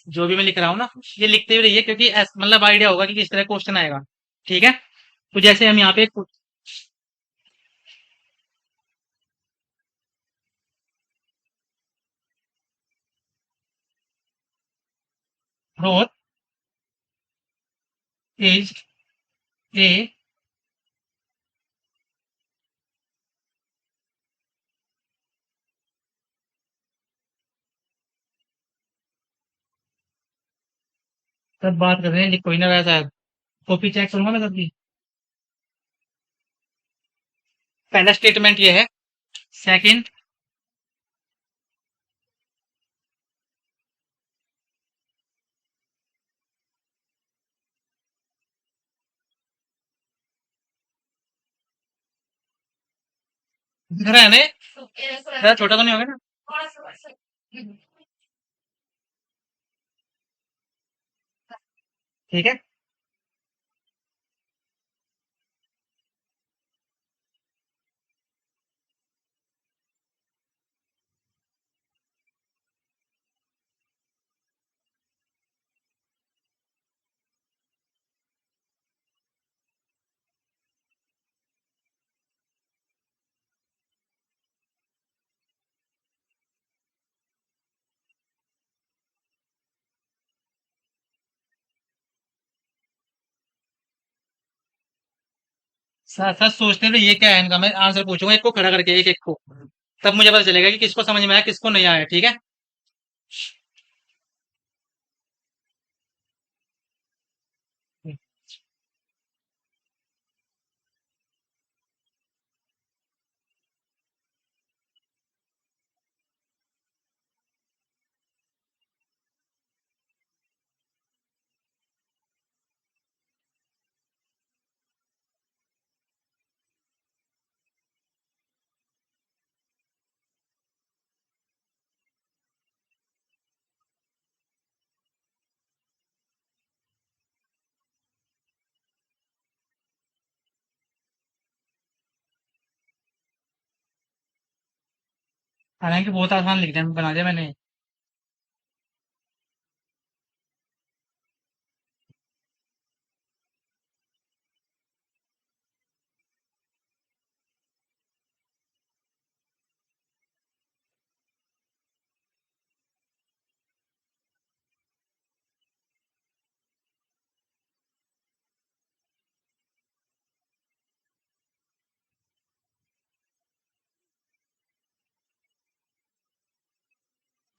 A: जो भी मैं लिख रहा हूँ ना, ये लिखते भी रहिए, क्योंकि मतलब आइडिया होगा कि किस तरह क्वेश्चन आएगा। ठीक है? तो जैसे हम यहाँ पे ग्रोथ इज ए, सब बात कर रहे हैं, कोई ना वैसा है। कॉपी चेक करूंगा मैं सबकी। पहला स्टेटमेंट ये है। सेकंड, दिख रहा है ना? ज़्यादा छोटा तो नहीं होगा ना? ठीक है। साथ साथ सोचते रहिए ये क्या है इनका, मैं आंसर पूछूंगा एक को खड़ा करके, एक एक को, तब मुझे पता चलेगा कि किसको समझ में आया किसको नहीं आया। ठीक है? हालांकि बहुत आसान लिख दिया, बना दिया मैंने।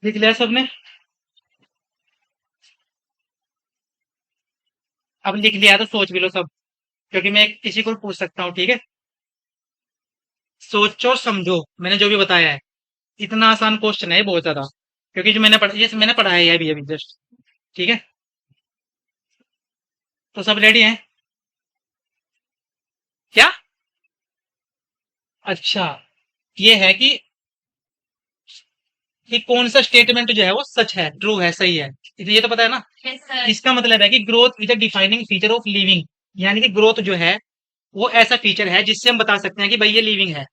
A: लिख लिया सबने? अब लिख लिया तो सोच भी लो सब, क्योंकि मैं किसी को भी पूछ सकता हूँ। ठीक है? सोचो समझो मैंने जो भी बताया है। इतना आसान क्वेश्चन है ये, बहुत ज्यादा, क्योंकि जो मैंने पढ़ा, ये मैंने पढ़ाया है अभी अभी जस्ट। ठीक है? तो सब रेडी हैं? क्या? अच्छा, ये है कि कौन सा स्टेटमेंट जो है वो सच है, ट्रू है, सही है। ये तो पता है ना? इसका मतलब है कि growth is a defining feature of living. यानी कि ग्रोथ जो है वो ऐसा फीचर है जिससे हम बता सकते हैं कि भाई ये लिविंग है।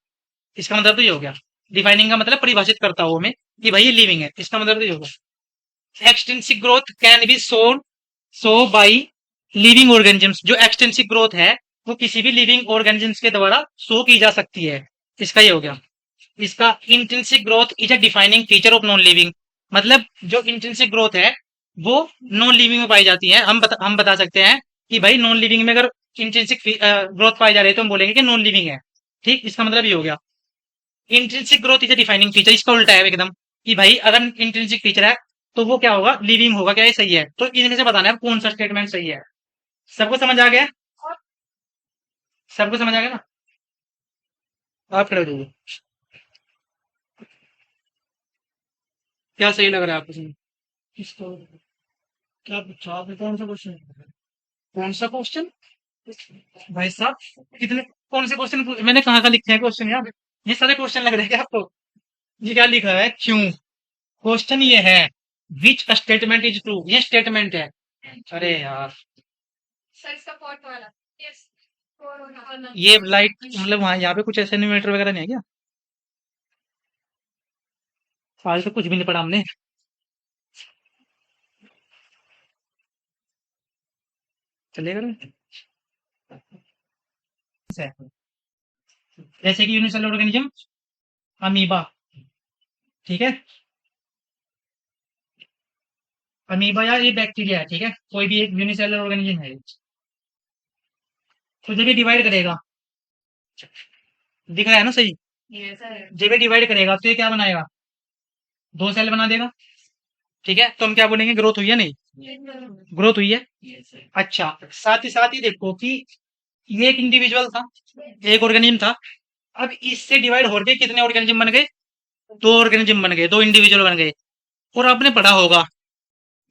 A: इसका मतलब तो ये हो गया। डिफाइनिंग का मतलब परिभाषित करता हूं मैं कि भाई ये लिविंग है, इसका मतलब तो ये होगा। Extrinsic growth can be shown so by living organisms, जो एक्सटेंसिव ग्रोथ है वो किसी भी लिविंग ऑर्गेनिजम्स के द्वारा शो की जा सकती है। इसका ये हो गया। इसका intrinsic growth is a defining feature of non living, मतलब जो इंट्रिंसिक ग्रोथ है वो नॉन लिविंग में पाई जाती है। हम बता सकते हैं कि भाई नॉन लिविंग में अगर इंट्रिंसिक ग्रोथ पाई जा रही है तो हम बोलेंगे कि नॉन लिविंग है। ठीक, इसका मतलब ये हो गया। Intrinsic growth is a defining feature, इसका उल्टा है एकदम, कि भाई अगर इंट्रिंसिक फीचर है तो वो क्या होगा, लिविंग होगा। क्या ये सही है? तो इनमें से बताना है कौन सा स्टेटमेंट सही है। सबको समझ आ गया? सबको समझ आ गया ना? आप खड़े हो जाइए। क्या सही लग रहा है आपको सुन? किसको? क्या पूछा आपने? कौन सा क्वेश्चन? कौन सा क्वेश्चन? भाई साहब, कितने कौन से क्वेश्चन मैंने कहाँ का लिखे हैं क्वेश्चन यार? ये सारे क्वेश्चन लग रहे हैं क्या आपको? ये क्या लिखा है, क्यों? क्वेश्चन ये है विच स्टेटमेंट इज ट्रू, ये स्टेटमेंट है। अरे यार, ये लाइट मतलब वहाँ यहाँ पे कुछ ऐसे एनिमेटर वगैरह नहीं है क्या? आज तो कुछ भी नहीं पढ़ा हमने। चलेगा ना? जैसे कि यूनिसेलुलर ऑर्गेनिज्म, अमीबा, ठीक है? अमीबा या ये बैक्टीरिया है, ठीक है? कोई भी एक यूनिसेलुलर ऑर्गेनिज्म है। तो जब ये डिवाइड करेगा, दिख रहा है ना सही? जब ये डिवाइड करेगा तो ये क्या बनाएगा? दो सेल बना देगा, ठीक है? तो हम क्या बोलेंगे, ग्रोथ हुई है नहीं? ग्रोथ हुई है। अच्छा, साथ ही देखो कि ये एक इंडिविजुअल था, एक ऑर्गेनिज्म था। अब इससे डिवाइड होकर कितने ऑर्गेनिज्म बन गए? दो ऑर्गेनिज्म बन गए, दो इंडिविजुअल बन गए। और आपने पढ़ा होगा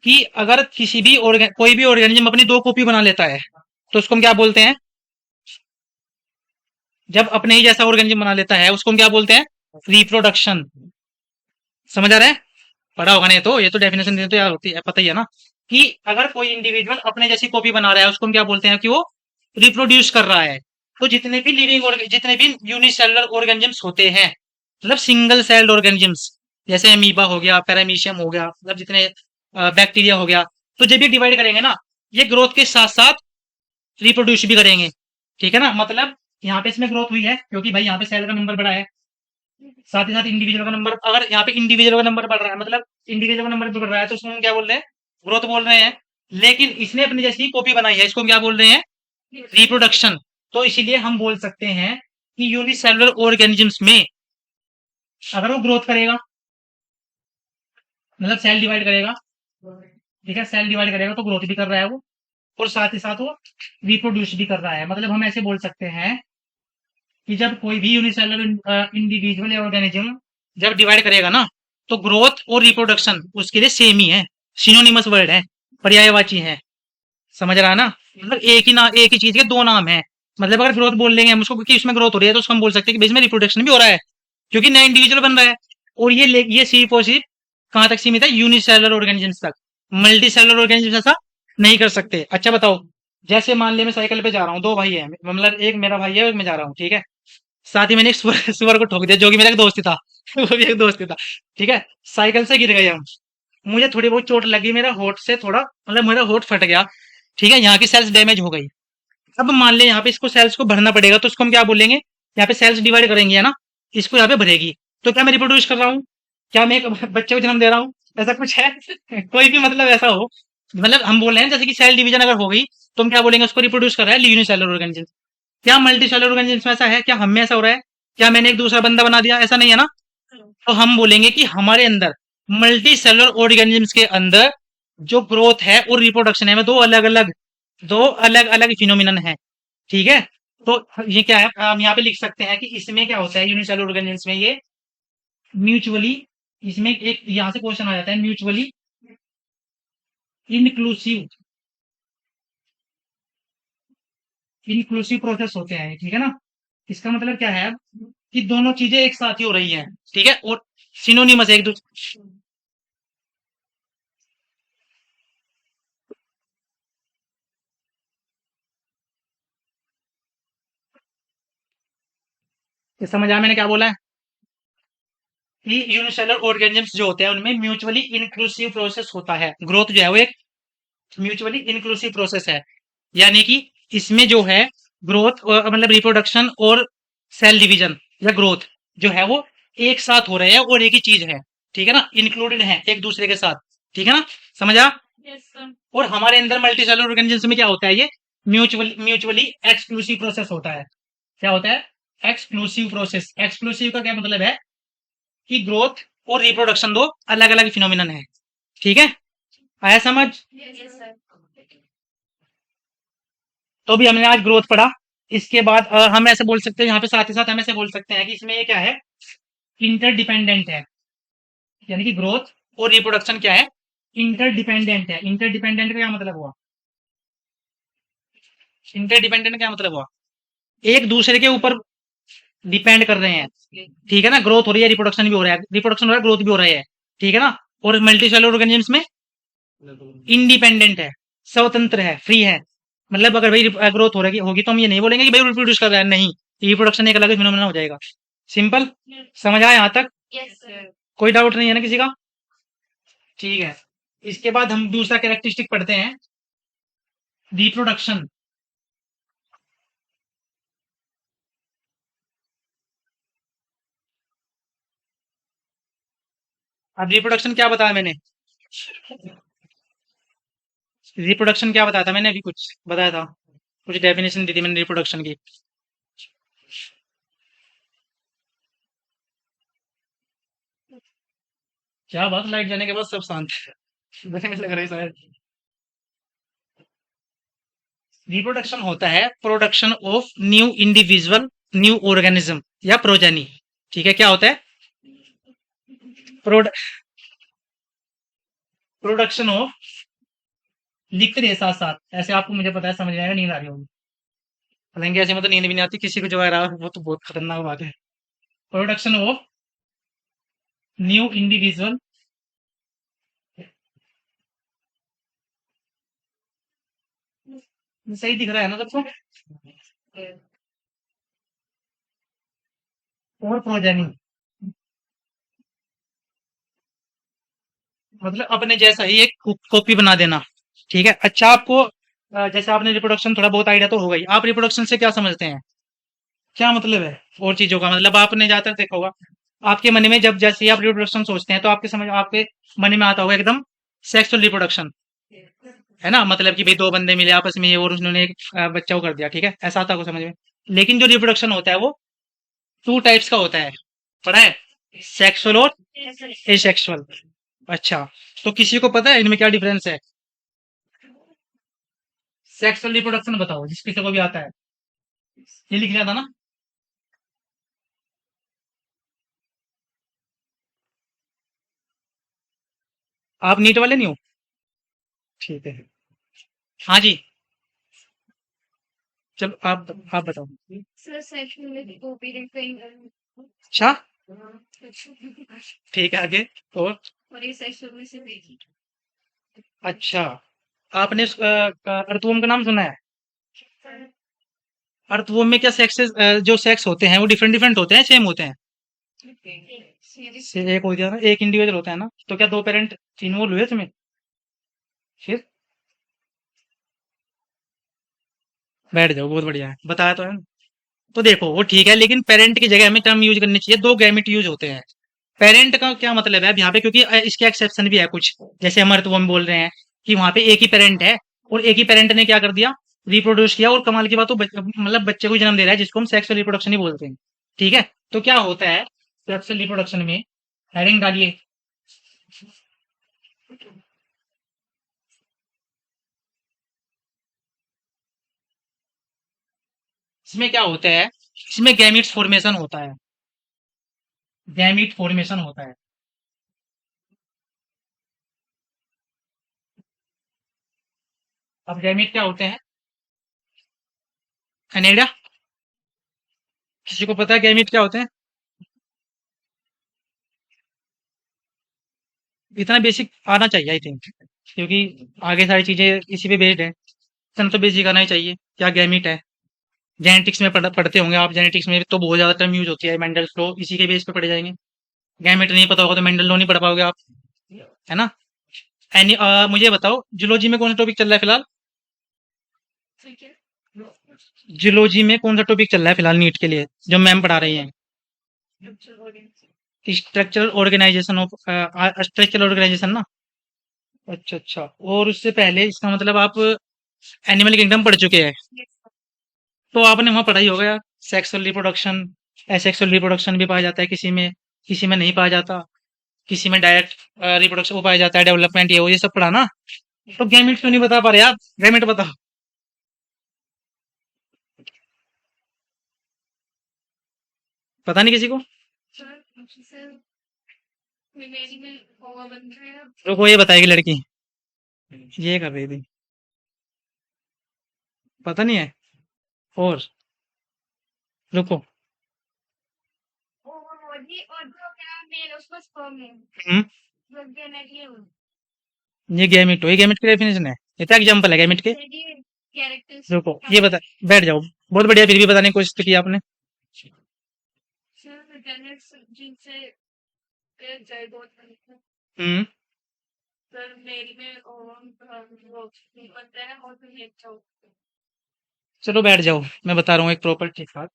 A: कि अगर किसी भी कोई भी ऑर्गेनिज्म अपनी दो कॉपी बना लेता है तो उसको हम क्या बोलते हैं? जब अपने ही जैसा ऑर्गेनिज्म बना लेता है उसको हम क्या बोलते हैं? रिप्रोडक्शन। समझ आ रहा है? पढ़ा होगा नहीं तो, ये तो डेफिनेशन देते तो यार होती है, पता ही है ना कि अगर कोई इंडिविजुअल अपने जैसी कॉपी बना रहा है उसको हम क्या बोलते हैं? कि वो रिप्रोड्यूस कर रहा है। तो जितने भी यूनिसेलुलर ऑर्गेनिजम्स होते हैं, मतलब सिंगल सेल्ड ऑर्गेनिजम्स, जैसे अमीबा हो गया, पैरामीशियम हो गया, मतलब जितने बैक्टीरिया हो गया, तो जब ये डिवाइड करेंगे ना, ये ग्रोथ के साथ साथ रिप्रोड्यूस भी करेंगे। ठीक है ना? मतलब यहाँ पे इसमें ग्रोथ हुई है क्योंकि भाई यहाँ पे सेल का नंबर बढ़ा है, साथ ही साथ इंडिविजुअल का नंबर, अगर यहाँ पे इंडिविजुअल का नंबर बढ़ रहा है, मतलब इंडिविजुअल का नंबर भी बढ़ रहा है, तो उसको हम क्या बोल रहे हैं? ग्रोथ बोल रहे हैं। लेकिन इसने अपनी जैसी कॉपी बनाई है, इसको हम क्या बोल रहे हैं? रिप्रोडक्शन। तो इसीलिए हम बोल सकते हैं कि यूनिसेलुलर ऑर्गेनिजम्स में अगर वो ग्रोथ करेगा, मतलब सेल डिवाइड करेगा, ठीक है, सेल डिवाइड करेगा तो ग्रोथ भी कर रहा है वो, और साथ ही साथ वो रिप्रोड्यूस भी कर रहा है। मतलब हम ऐसे बोल सकते हैं कि जब कोई भी यूनिसेलुलर इंडिविजुअल या ऑर्गेनिज्म जब डिवाइड करेगा ना, तो ग्रोथ और रिप्रोडक्शन उसके लिए सेम ही है, सिनोनिमस वर्ड है, पर्यायवाची है। समझ रहा है ना? मतलब एक ही चीज के दो नाम है। मतलब अगर ग्रोथ बोल लेंगे हम उसको कि इसमें ग्रोथ हो रही है, तो उसको हम बोल सकते हैं कि इसमें रिप्रोडक्शन भी हो रहा है क्योंकि नया इंडिविजुअल बन रहा है। और ये सिर्फ और सिर्फ कहाँ तक सीमित है? यूनिसेलुलर ऑर्गेनिजम्स तक। मल्टी सेलुलर ऑर्गेनिजम्स ऐसा नहीं कर सकते। अच्छा बताओ, जैसे मान लिया मैं साइकिल पे जा रहा हूँ, दो भाई है, मतलब एक मेरा भाई है, एक मैं जा रहा हूँ, ठीक है? साथ ही मैंने एक सुअर सुअर को ठोक दिया, जो कि मेरा एक दोस्त ही था। वो भी एक दोस्त ही था, ठीक है? साइकिल से गिर गए हम, मुझे थोड़ी बहुत चोट लगी, मेरा होठ से थोड़ा, मतलब मेरा होठ फट गया, ठीक है? यहाँ की सेल्स डैमेज हो गई। अब मान ले यहाँ पे इसको सेल्स को भरना पड़ेगा, तो उसको हम क्या बोलेंगे? यहाँ पे सेल्स डिवाइड करेंगे, है ना? इसको यहाँ पे भरेगी। तो क्या मैं रिप्रोड्यूस कर रहा हूँ? क्या मैं एक बच्चे को जन्म दे रहा हूँ? ऐसा कुछ है? कोई भी मतलब ऐसा हो, मतलब हम बोल रहे हैं जैसे कि सेल डिवीजन अगर हो गई तो हम क्या बोलेंगे? उसको रिप्रोड्यूस कर रहा है यूनिसेलुलर ऑर्गेनिज्म। क्या मल्टी सेलुलर ऑर्गेनिज्म में ऐसा है? क्या हम में ऐसा हो रहा है? क्या मैंने एक दूसरा बंदा बना दिया? ऐसा नहीं है ना? तो हम बोलेंगे कि हमारे अंदर मल्टी सेलुलर ऑर्गेनिजम्स के अंदर जो ग्रोथ है और रिप्रोडक्शन है, में दो अलग अलग फिनोमिनन है। ठीक है? तो ये क्या है, हम यहाँ पे लिख सकते हैं कि इसमें क्या होता है यूनिसेलुलर ऑर्गेनिजम्स में, ये म्यूचुअली, इसमें एक यहाँ से क्वेश्चन आ जाता है, म्यूचुअली इनक्लूसिव इनक्लूसिव प्रोसेस होते हैं, ठीक है ना? इसका मतलब क्या है कि दोनों चीजें एक साथ ही हो रही हैं, ठीक है? और सिनोनिमस एक दूसरे, समझ आया मैंने क्या बोला है? कि यूनिसेलुलर ऑर्गेनिजम्स जो होते हैं उनमें म्यूचुअली इंक्लूसिव प्रोसेस होता है, ग्रोथ जो है वो एक म्यूचुअली इंक्लूसिव प्रोसेस है, यानी कि इसमें जो है ग्रोथ मतलब रिप्रोडक्शन और सेल डिवीजन या ग्रोथ जो है वो एक साथ हो रहे हैं और एक ही चीज है, ठीक है ना, इंक्लूडेड है एक दूसरे के साथ, ठीक है ना, समझा। और हमारे अंदर मल्टी सेलुलर ऑर्गेनिज्म में क्या होता है, ये म्यूचुअली एक्सक्लूसिव प्रोसेस होता है। क्या होता है? Exclusive process. एक्सक्लूसिव का क्या मतलब है कि ग्रोथ और रिप्रोडक्शन दो अलग अलग फिनोमिनन है, ठीक है, आया समझ। तो भी हमने आज ग्रोथ पढ़ा। इसके बाद हम ऐसे बोल सकते हैं यहाँ पे, साथ ही साथ हम ऐसे बोल सकते हैं कि इसमें ये क्या है, इंटरडिपेंडेंट है, यानी कि ग्रोथ और रिप्रोडक्शन क्या है, इंटरडिपेंडेंट है। इंटरडिपेंडेंट का क्या मतलब हुआ? इंटरडिपेंडेंट क्या मतलब हुआ? एक दूसरे के ऊपर डिपेंड कर रहे हैं, ठीक है ना, ग्रोथ हो रही है, रिप्रोडक्शन भी हो रहा है, रिप्रोडक्शन हो रहा है, ग्रोथ भी हो रहा है, ठीक है ना। और मल्टी सेलुलर ऑर्गेनिजम्स में इंडिपेंडेंट है, स्वतंत्र है, फ्री है। मतलब अगर भाई ग्रोथ हो रही होगी तो हम ये नहीं बोलेंगे कि भाई रिप्रोड्यूस कर रहा है, नहीं, रिप्रोडक्शन एक अलग फिनोमेना हो जाएगा। सिंपल, समझ आया यहाँ तक? कोई डाउट नहीं है ना किसी का? ठीक है। इसके बाद हम दूसरा कैरेक्टरिस्टिक पढ़ते हैं, रिप्रोडक्शन। अब रिप्रोडक्शन क्या बताया मैंने? रिप्रोडक्शन क्या बताया था मैंने? अभी कुछ बताया था, कुछ डेफिनेशन दी थी मैंने रिप्रोडक्शन की। क्या बात, लाइट जाने के बाद सब शांत है। मुझे लग रहा है शायद रिप्रोडक्शन होता है production of new individual, new organism या प्रोजेनी, ठीक है। क्या होता है? प्रोडक्शन ऑफ, लिखते रहिए साथ साथ, ऐसे आपको मुझे पता है समझ में आएगा, नींद आ रही होगी। हालांकि ऐसे में तो नींद भी नहीं आती किसी को, जो आ रहा है वो तो बहुत खतरनाक बात है। प्रोडक्शन ऑफ न्यू इंडिविजुअल, सही दिख रहा है ना सबको, और प्रोजेनी मतलब अपने जैसा ही एक कॉपी बना देना, ठीक है। अच्छा, आपको जैसे आपने रिप्रोडक्शन थोड़ा बहुत आइडिया तो होगा ही, आप रिप्रोडक्शन से क्या समझते हैं, क्या मतलब है और चीजों का, मतलब आपने ज्यादातर देखा होगा आपके मन में, जब जैसे ही आप रिप्रोडक्शन सोचते हैं तो आपके समझ आपके मन में आता होगा एकदम सेक्सुअल रिप्रोडक्शन, है ना, मतलब कि भाई दो बंदे मिले आपस में और उन्होंने एक बच्चा को कर दिया, ठीक है, ऐसा आता होगा समझ में। लेकिन जो रिप्रोडक्शन होता है वो टू टाइप्स का होता है, पता है, सेक्सुअल और एसेक्सुअल। अच्छा, तो किसी को पता है इनमें क्या डिफरेंस है? सेक्सुअल रिप्रोडक्शन बताओ जिस किसी को भी आता है, ये लिख लिया था ना? आप नीट वाले नहीं हो? ठीक है, हाँ जी, चलो आप बताओ। अच्छा, ठीक है, आगे। और अच्छा, आपने अर्थवॉर्म का नाम सुना है? अर्थवॉर्म में क्या सेक्सेस, जो सेक्स होते हैं वो डिफरेंट डिफरेंट होते हैं, सेम होते हैं? से एक हो गया ना, एक इंडिविजुअल होता है ना, तो क्या दो पेरेंट इन्वॉल्व हुए इसमें? फिर बैठ जाओ, बहुत बढ़िया है, बताया तो है ना। तो देखो वो ठीक है, लेकिन पेरेंट की जगह हमें टर्म यूज करनी चाहिए, दो गैमेट यूज होते हैं। पेरेंट का क्या मतलब है अब यहाँ पे, क्योंकि इसके एक्सेप्शन भी है कुछ, जैसे हमारे तो हम बोल रहे हैं कि वहां पे एक ही पेरेंट है और एक ही पेरेंट ने क्या कर दिया, रिप्रोड्यूस किया, और कमाल की बात, तो मतलब बच्चे को जन्म दे रहा है, जिसको हम सेक्सुअल रिप्रोडक्शन ही बोलते हैं, ठीक है। तो क्या होता है सेक्सुअल रिप्रोडक्शन में, हेडिंग डालिए। इसमें क्या होता है, इसमें गैमिट्स फॉर्मेशन होता है, गैमिट फॉर्मेशन होता है। अब गैमिट क्या होते हैं, अनेडा, किसी को पता है गैमिट क्या होते हैं? इतना बेसिक आना चाहिए आई थिंक, क्योंकि आगे सारी चीजें इसी पे बेस्ड है, इतना तो बेसिक आना ही चाहिए, क्या गैमिट है। जेनेटिक्स में पढ़ते होंगे आप, जेनेटिक्स में तो बहुत ज्यादा टर्म यूज होती है, मेंडल लॉ इसी के बेस पे पढ़े जाएंगे। गैमेट नहीं पता होगा तो मेंडल लॉ नहीं पढ़ पाओगे आप, है ना। मुझे बताओ जूलॉजी में कौन सा टॉपिक चल रहा है फिलहाल? जूलॉजी में कौन सा टॉपिक चल रहा है फिलहाल नीट के लिए जो मैम पढ़ा रही हैं? Structural organisation of structural organisation ना? अच्छा अच्छा। और उससे पहले इसका मतलब आप एनिमल किंगडम पढ़ चुके हैं? तो आपने वहाँ पढ़ा ही होगा यार, सेक्सुअल रिप्रोडक्शन, एसेक्सुअल रिप्रोडक्शन भी पाया जाता है किसी में नहीं पाया जाता, किसी में डायरेक्ट रिप्रोडक्शन वो पाया जाता है, डेवलपमेंट ये सब पढ़ा ना? तो गैमेट क्यों नहीं बता पा रहे आप? गैमेट बताओ। पता नहीं किसी को? रुको ये बताएगी लड़की, ये कर रही थी, पता नहीं है। और रुको। हम्म। ये गैमेट हो, ये गैमेट की डेफिनेशन है, ये तो एग्जाम्पल है गैमेट के। रुको ये बता, बैठ जाओ। बहुत बढ़िया, फिर भी बताने की कोशिश तो की आपने। हम्म। चलो बैठ जाओ, मैं बता रहा हूँ एक प्रॉपर ठीक ठाक।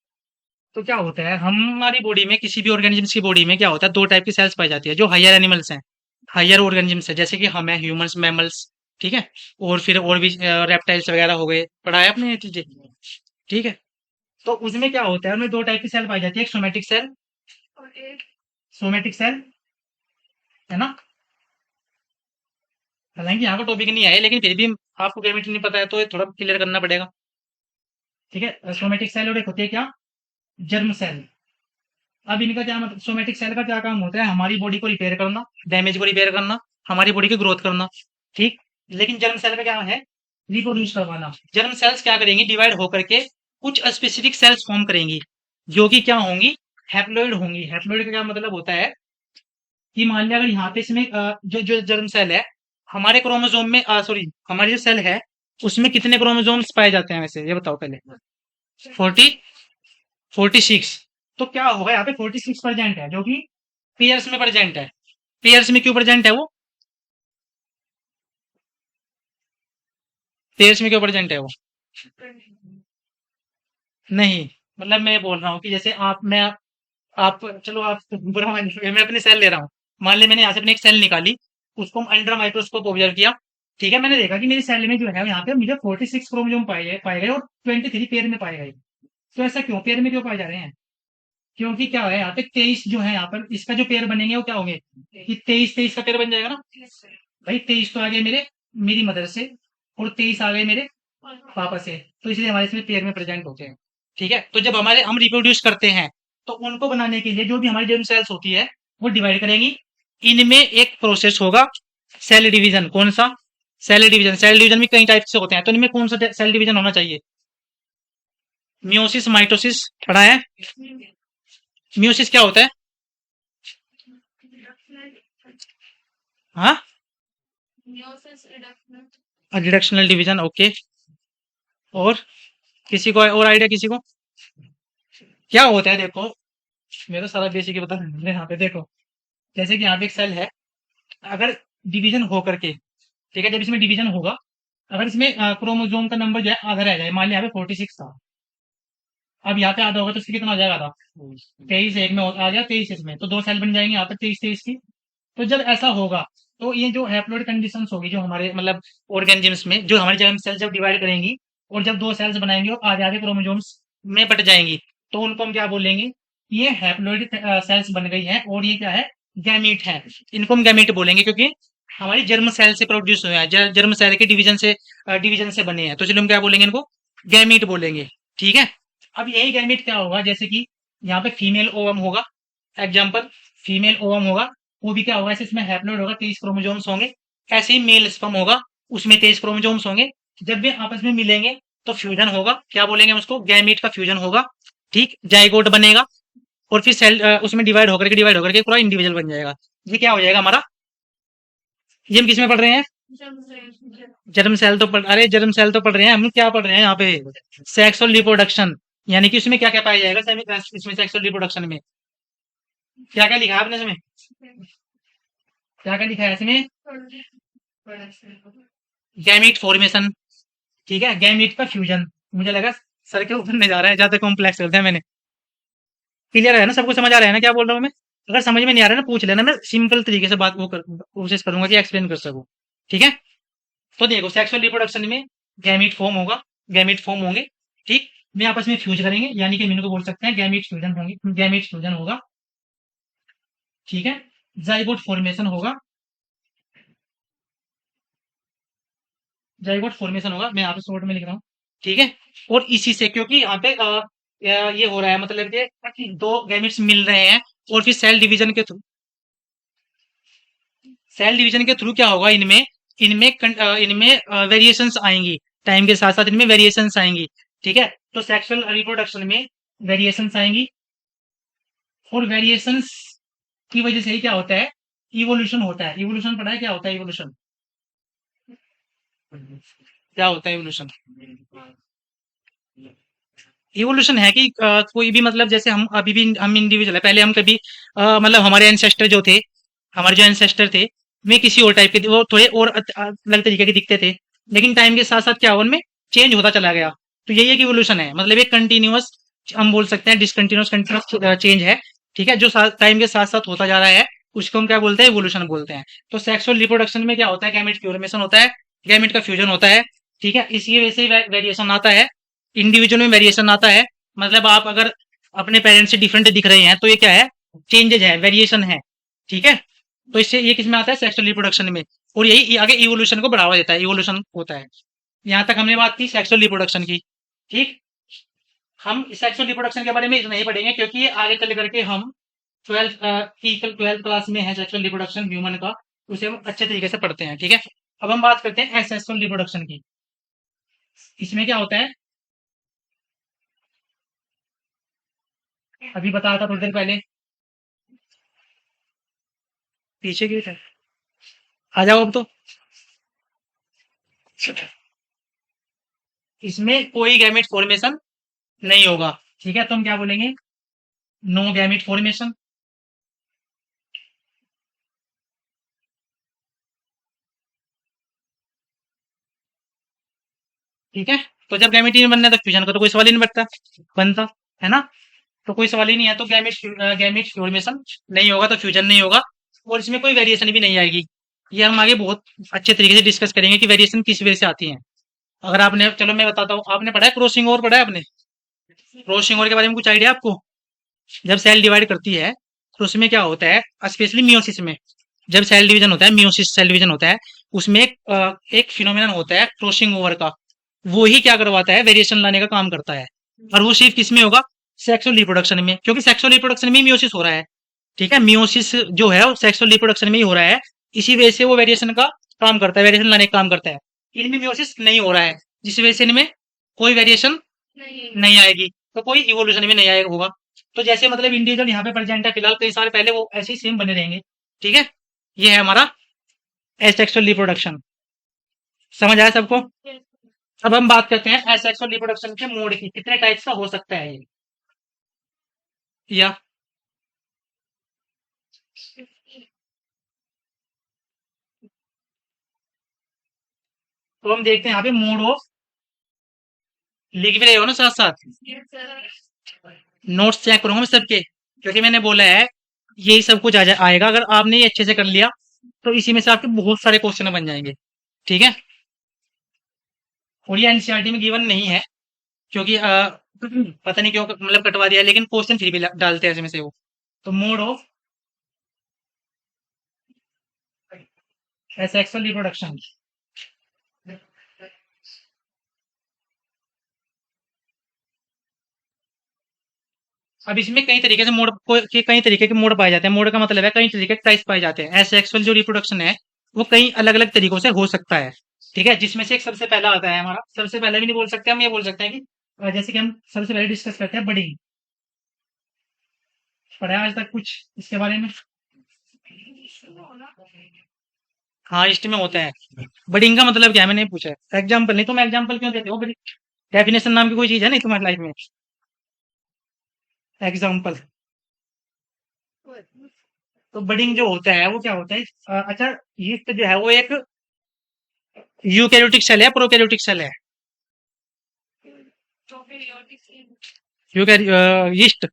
A: तो क्या होता है, हमारी बॉडी में किसी भी ऑर्गेनिजम्स की बॉडी में क्या होता है, दो टाइप की सेल्स पाई जाती है जो हायर एनिमल्स हैं, हायर ऑर्गेनिजम्स है, जैसे कि हम हैं ह्यूमंस, मैमल्स, ठीक है। और फिर और भी रेप्टाइल्स वगैरह हो गए, पढ़ा है आपने ये चीजें, ठीक है। तो उसमें क्या होता है, उनमें दो टाइप की सेल पाई जाती है, एक सोमेटिक सेल, सोमेटिक सेल, है ना? हालांकि यहाँ का टॉपिक नहीं है लेकिन फिर भी आपको केमिस्ट्री नहीं पता है तो ये थोड़ा क्लियर करना पड़ेगा, ठीक है। सोमेटिक सेल और एक होती है क्या, जर्म सेल। अब इनका क्या मतलब, सोमेटिक सेल का क्या काम होता है, हमारी बॉडी को रिपेयर करना, डैमेज को रिपेयर करना, हमारी बॉडी की ग्रोथ करना, ठीक। लेकिन जर्म सेल का क्या है, रिप्रोड्यूस करवाना। जर्म सेल्स क्या करेंगी, डिवाइड होकर के कुछ स्पेसिफिक सेल्स फॉर्म करेंगी, जो कि क्या होंगी, हैप्लॉइड होंगी। हैप्लॉइड का क्या मतलब होता है कि मान लिया अगर यहाँ पे इसमें जो जो जर्म सेल है, हमारे क्रोमोसोम में सॉरी, हमारी जो सेल है उसमें कितने क्रोमोसोम्स पाए जाते हैं वैसे, ये बताओ पहले। 46। तो क्या होगा, यहाँ पे 46 प्रेजेंट है जो कि पेयर्स में प्रेजेंट है। पेयर्स में क्यों प्रेजेंट है वो, पेयर्स में क्यों प्रेजेंट है वो? नहीं, मतलब मैं बोल रहा हूँ कि जैसे आप चलो आप बुरा मान लीजिए, मैं अपनी सेल ले रहा हूँ। मान ली मैंने यहाँ से अपनी एक सेल निकाली, उसको हम अंडर माइक्रोस्कोप ऑब्जर्व किया, ठीक है। मैंने देखा कि मेरी सेल में जो है यहाँ पे मुझे 46 क्रोमोसोम पाए गए और 23 पेयर में पाए गए। तो ऐसा क्यों, पेयर में क्यों पाए जा रहे हैं? क्योंकि क्या है यहाँ पे 23 जो है, यहाँ पर इसका जो पेयर बनेंगे वो क्या होंगे, कि 23 का पेयर बन जाएगा ना। भाई 23 तो आ गए मेरे, मेरी मदर से, और 23 आ गए मेरे पापा से, तो इसलिए हमारे इसमें पेयर में प्रेजेंट होते हैं, ठीक है। तो जब हमारे हम रिप्रोड्यूस करते हैं तो उनको बनाने के लिए जो भी हमारी जर्म सेल्स होती है वो डिवाइड करेंगी। इनमें एक प्रोसेस होगा, सेल डिवीजन। कौन सा? Cell division. सेल डिवीजन भी कई टाइप से होते हैं, तो इनमें कौन सा सेल डिवीजन होना चाहिए? मियोसिस, माइटोसिस पढ़ा है? मियोसिस क्या होता है? हाँ, रिडक्शनल डिवीजन, ओके। और किसी को और आइडिया, किसी को? क्या होता है देखो, मेरा सारा बेसिक ही बता रहे यहाँ पे देखो। जैसे कि यहाँ पे एक सेल है, अगर डिवीजन हो करके, ठीक है, जब इसमें डिवीजन होगा, अगर इसमें क्रोमोसोम का नंबर जो है आधा रह जाए, मान लिया यहाँ पे 46 था, अब यहाँ पे आधा होगा तो इससे कितना आ जाएगा, आधा 23 एक में आ गया, 23 इसमें, तो दो सेल बन जाएंगे यहाँ पे 23 की। तो जब ऐसा होगा तो ये जो हैप्लॉइड कंडीशंस होगी जो हमारे मतलब ऑर्गेनिजम्स में, जो हमारी जर्म सेल जब डिवाइड करेंगी और जब दो सेल्स बनाएंगे और आधे आधे क्रोमोसोम्स में बट जाएंगी, तो उनको हम क्या बोलेंगे, ये हैप्लॉइड सेल्स बन गई हैं और ये क्या है, गैमीट है। इनको हम गैमीट बोलेंगे क्योंकि हमारी जर्म सेल से प्रोड्यूस हुए हैं, जर्म सेल के डिवीजन से बने हैं, तो चलो हम क्या बोलेंगे इनको, गैमीट बोलेंगे, ठीक है। अब यही गैमीट क्या होगा, जैसे कि यहाँ पे फीमेल ओवम होगा, एग्जाम्पल, फीमेल ओवम होगा, वो भी क्या होगा, ऐसे इसमें हैप्लॉइड होगा, 23 क्रोमोसोम्स होंगे। ऐसे ही मेल स्पर्म होगा, उसमें 23 क्रोमोसोम्स होंगे। जब वे आपस में मिलेंगे तो फ्यूजन होगा, क्या बोलेंगे हम उसको, गैमीट का फ्यूजन होगा, ठीक। जाइगोट बनेगा और फिर सेल उसमें डिवाइड होकर के पूरा इंडिविजुअल बन जाएगा। ये क्या हो जाएगा हमारा, ये हम किसमें पढ़ रहे हैं, जर्म सेल तो पढ़, अरे जर्म सेल तो पढ़ रहे हैं हम, क्या पढ़ रहे हैं यहाँ पे, सेक्सुअल रिप्रोडक्शन। यानी कि उसमें क्या क्या पाया जाएगा, इसमें सेक्सुअल रिप्रोडक्शन में क्या क्या लिखा है आपने इसमें, क्या क्या लिखा है इसमें, गैमीट फॉर्मेशन, ठीक है, गैमीट का फ्यूजन। मुझे लगा सर के ऊपर नहीं जा रहा है, ज्यादा कॉम्प्लेक्स कर दिया मैंने। क्लियर है ना, सबको समझ आ रहा है ना क्या बोल रहा हूँ मैं? अगर समझ में नहीं आ रहा है ना पूछ लेना, मैं सिंपल तरीके से बात वो कर कोशिश करूंगा कि एक्सप्लेन कर सकूं। ठीक है, तो देखो सेक्सुअल रिप्रोडक्शन में गैमीट फॉर्म होगा, गैमीट फॉर्म होंगे, ठीक, में आपस में फ्यूज करेंगे, यानी कि हम इनको बोल सकते हैं गैमीट फ्यूजन होंगे, गैमीट फ्यूजन होगा, ठीक है। जाइगोट फॉर्मेशन होगा, जाइगोट फॉर्मेशन होगा, मैं यहाँ पे शॉर्ट में लिख रहा हूँ, ठीक है। और इसी से क्योंकि यहाँ पे ये हो रहा है, मतलब कि दो गैमेट्स मिल रहे हैं, और फिर सेल डिवीजन के थ्रू, सेल डिवीजन के थ्रू क्या होगा, इनमें इनमें वेरिएशंस आएंगी, टाइम के साथ साथ इनमें वेरिएशंस आएंगी, ठीक है। तो सेक्सुअल रिप्रोडक्शन में वेरिएशंस आएंगी, और वेरिएशंस की वजह से ही क्या होता है, इवोल्यूशन होता है। इवोल्यूशन पढ़ा है, क्या होता है इवोल्यूशन? क्या होता है इवोल्यूशन? इवोल्यूशन है कि कोई भी, मतलब जैसे हम अभी भी हम इंडिविजुअल है, पहले हम कभी मतलब हमारे एंसेस्टर जो थे, हमारे जो एंसेस्टर थे, वे किसी और टाइप के थे, वो थोड़े और अलग तरीके के दिखते थे, लेकिन टाइम के साथ साथ क्या हुआ, उनमें चेंज होता चला गया। तो यही एक इवोल्यूशन है, मतलब एक कंटिन्यूअस, हम बोल सकते हैं डिसकंटिन्यूअस कंटिन्यूअस चेंज है, ठीक है, जो टाइम के साथ साथ होता जा रहा है, उसको हम क्या बोलते हैं, इवोल्यूशन बोलते हैं। तो सेक्सुअल रिप्रोडक्शन में क्या होता है, गैमेट फ्यूजन होता है, गैमेट का फ्यूजन होता है, ठीक है, इसी वजह से वेरिएशन आता है, इंडिविजुअल में वेरिएशन आता है। मतलब आप अगर अपने पेरेंट्स से डिफरेंट दिख रहे हैं, तो ये क्या है, चेंजेज है, वेरिएशन है, ठीक है। तो इससे ये किसमें आता है, सेक्सुअल रिप्रोडक्शन में, और यही ये आगे इवोल्यूशन को बढ़ावा देता है, इवोल्यूशन होता है। यहाँ तक हमने बात की सेक्सुअल रिप्रोडक्शन की, ठीक। हम सेक्सुअल रिप्रोडक्शन के बारे में इतना ही पढ़ेंगे, क्योंकि ये आगे चल करके हम ट्वेल्थ क्लास में है सेक्सुअल रिप्रोडक्शन ह्यूमन का, उसे हम अच्छे तरीके से पढ़ते हैं, ठीक है। अब हम बात करते हैं एसेक्सुअल रिप्रोडक्शन की। इसमें क्या होता है, अभी बताया था थोड़ी देर पहले, पीछे की है, आ जाओ अब तो। इसमें कोई गैमेट फॉर्मेशन नहीं होगा, ठीक है, तो हम क्या बोलेंगे, नो गैमेट फॉर्मेशन, ठीक है। तो जब गैमेट ही नहीं बनना है, तो फ्यूजन का तो कोई सवाल ही नहीं बनता, है ना। तो कोई सवाल ही नहीं है, तो गैमेट फॉर्मेशन नहीं होगा, तो फ्यूजन नहीं होगा, और इसमें कोई वेरिएशन भी नहीं आएगी। ये हम आगे बहुत अच्छे तरीके से डिस्कस करेंगे कि वेरिएशन किस वजह से आती है। अगर आपने, चलो मैं बताता हूँ, आपने पढ़ा है क्रॉसिंग ओवर, पढ़ा है आपने? क्रॉसिंग ओवर के बारे में कुछ आइडिया आपको? जब सेल डिवाइड करती है, तो उसमें क्या होता है, स्पेशली मियोसिस में, जब सेल डिवीजन होता है, मियोसिस सेल डिवीजन होता है, उसमें एक फिनोमेनन होता है क्रॉसिंग ओवर का, वो ही क्या करवाता है, वेरिएशन लाने का काम करता है। और वो सिर्फ किस में होगा, सेक्सुअल रिप्रोडक्शन में, क्योंकि सेक्सुअल रिप्रोडक्शन में मियोसिस हो रहा है, ठीक है, मियोसिस जो है वो सेक्सुअल रिप्रोडक्शन में ही हो रहा है, इसी वजह से वो वेरिएशन का काम करता है, वेरिएशन लाने का काम करता है। इनमें मियोसिस नहीं हो रहा है, जिस वजह से इनमें कोई वेरिएशन नहीं आएगी, तो कोई इवोल्यूशन भी नहीं आएगा होगा। तो जैसे मतलब इंडिविजुअल यहाँ पे प्रेजेंट है फिलहाल, कई साल पहले वो ऐसे ही सेम बने रहेंगे, ठीक है। ये है हमारा एसेक्सुअल रिप्रोडक्शन, समझ आया सबको? अब हम बात करते हैं एसेक्सुअल रिप्रोडक्शन के मोड की, कितने टाइप्स का हो सकता है ये, या तो हम देखते हैं यहाँ पे मोड ऑफ, लिख भी रहे हो ना साथ साथ, नोट्स चेक करूंगा मैं सबके, क्योंकि मैंने बोला है यही सब कुछ आएगा, अगर आपने ये अच्छे से कर लिया, तो इसी में से आपके बहुत सारे क्वेश्चन बन जाएंगे, ठीक है। और ये एनसीईआरटी में गिवन नहीं है, क्योंकि पता नहीं क्यों मतलब कटवा दिया है, लेकिन क्वेश्चन फिर भी डालते हैं इसमें से वो। तो मोड ऑफ सेक्सुअल रिप्रोडक्शन, अब इसमें कई तरीके से कई तरीके के मोड पाए जाते हैं, मोड का मतलब है कई तरीके के टाइप्स पाए जाते हैं, एसेक्सुअल जो रिप्रोडक्शन है वो कई अलग अलग तरीकों से हो सकता है, ठीक है, जिसमें से एक सबसे पहला आता है हमारा, सबसे पहले भी नहीं बोल सकते हम, ये बोल सकते हैं कि जैसे कि हम सबसे पहले डिस्कस करते हैं बडिंग, पढ़ा है आज तक कुछ इसके बारे में? हाँ, इस्ट में होता है। बडिंग का मतलब क्या है, मैंने पूछा है, एग्जाम्पल नहीं, तुम एग्जाम्पल क्यों देते हो, बड़ी डेफिनेशन नाम की कोई चीज है नहीं तुम्हारी लाइफ में, एग्जाम्पल। तो बडिंग जो होता है वो क्या होता है, अच्छा, यीस्ट जो है वो एक यूकैरियोटिक सेल है, प्रोकैरियोटिक सेल है? यीस्ट।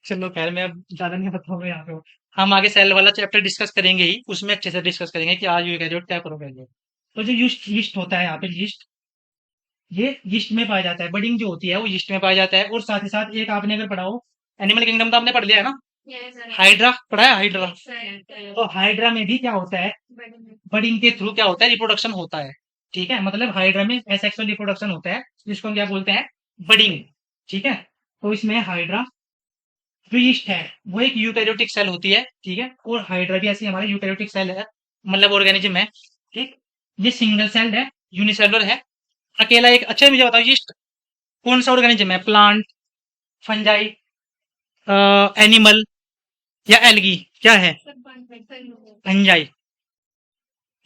A: चलो खैर, मैं अब ज्यादा नहीं बताऊंगा यहाँ पे। हम आगे सेल वाला चैप्टर डिस्कस करेंगे ही, उसमें अच्छे से डिस्कस करेंगे कि आज यूकैरियोट क्या प्रोकैरियोट। तो जो यीस्ट यीस्ट होता है यहाँ पे, यीस्ट, ये यीस्ट में पाया जाता है। बडिंग जो होती है वो यीस्ट में पाया जाता है। और साथ ही साथ एक आपने अगर पढ़ा हो, एनिमल किंगडम तो आपने पढ़ लिया है ना? हाइड्रा पढ़ा है, हाइड्रा। तो हाइड्रा में भी क्या होता है, बडिंग के थ्रू क्या होता है, रिप्रोडक्शन होता है। ठीक है, मतलब हाइड्रा में एसेक्सुअल रिप्रोडक्शन होता है, जिसको हम क्या बोलते हैं, बडिंग। ठीक है, तो इसमें हाइड्रा जो यीस्ट है वो एक यूकैरियोटिक सेल होती है। ठीक है, और हाइड्रा भी ऐसी हमारा यूकैरियोटिक सेल है, मतलब ऑर्गेनिज्म है। ठीक, ये सिंगल सेल्ड है, यूनिसेलुलर है, अकेला एक। अच्छा मुझे बताओ, यीस्ट कौन सा ऑर्गेनिज्म है? प्लांट, फंजाई, एनिमल या एल्गी? क्या है? फंजाई।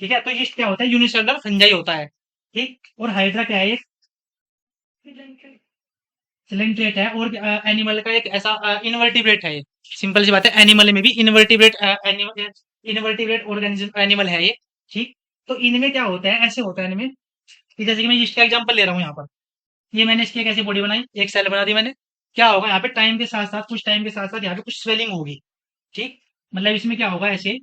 A: ठीक है, तो यीस्ट क्या होता है, यूनिसेलुलर फंजाई होता है। ठीक, और हाइड्रा क्या है, एक सिलेंट्रेट है। और एनिमल का एक ऐसा इनवर्टिब्रेट है ये। सिंपल सी बात है, एनिमल में भी इनवर्टिब्रेट इनवर्टिब्रेट ऑर्गेनिज्म एनिमल है ये। ठीक, तो इनमें क्या होता है, ऐसे होता है इनमें कि जैसे कि मैं यीस्ट का एग्जांपल ले रहा हूँ यहाँ पर। ये मैंने इसकी एक ऐसी बॉडी बनाई, एक सेल बना दी मैंने। क्या होगा यहाँ पे, टाइम के साथ साथ, कुछ टाइम के साथ साथ यहाँ पे कुछ स्वेलिंग होगी। ठीक, मतलब इसमें क्या होगा, ऐसे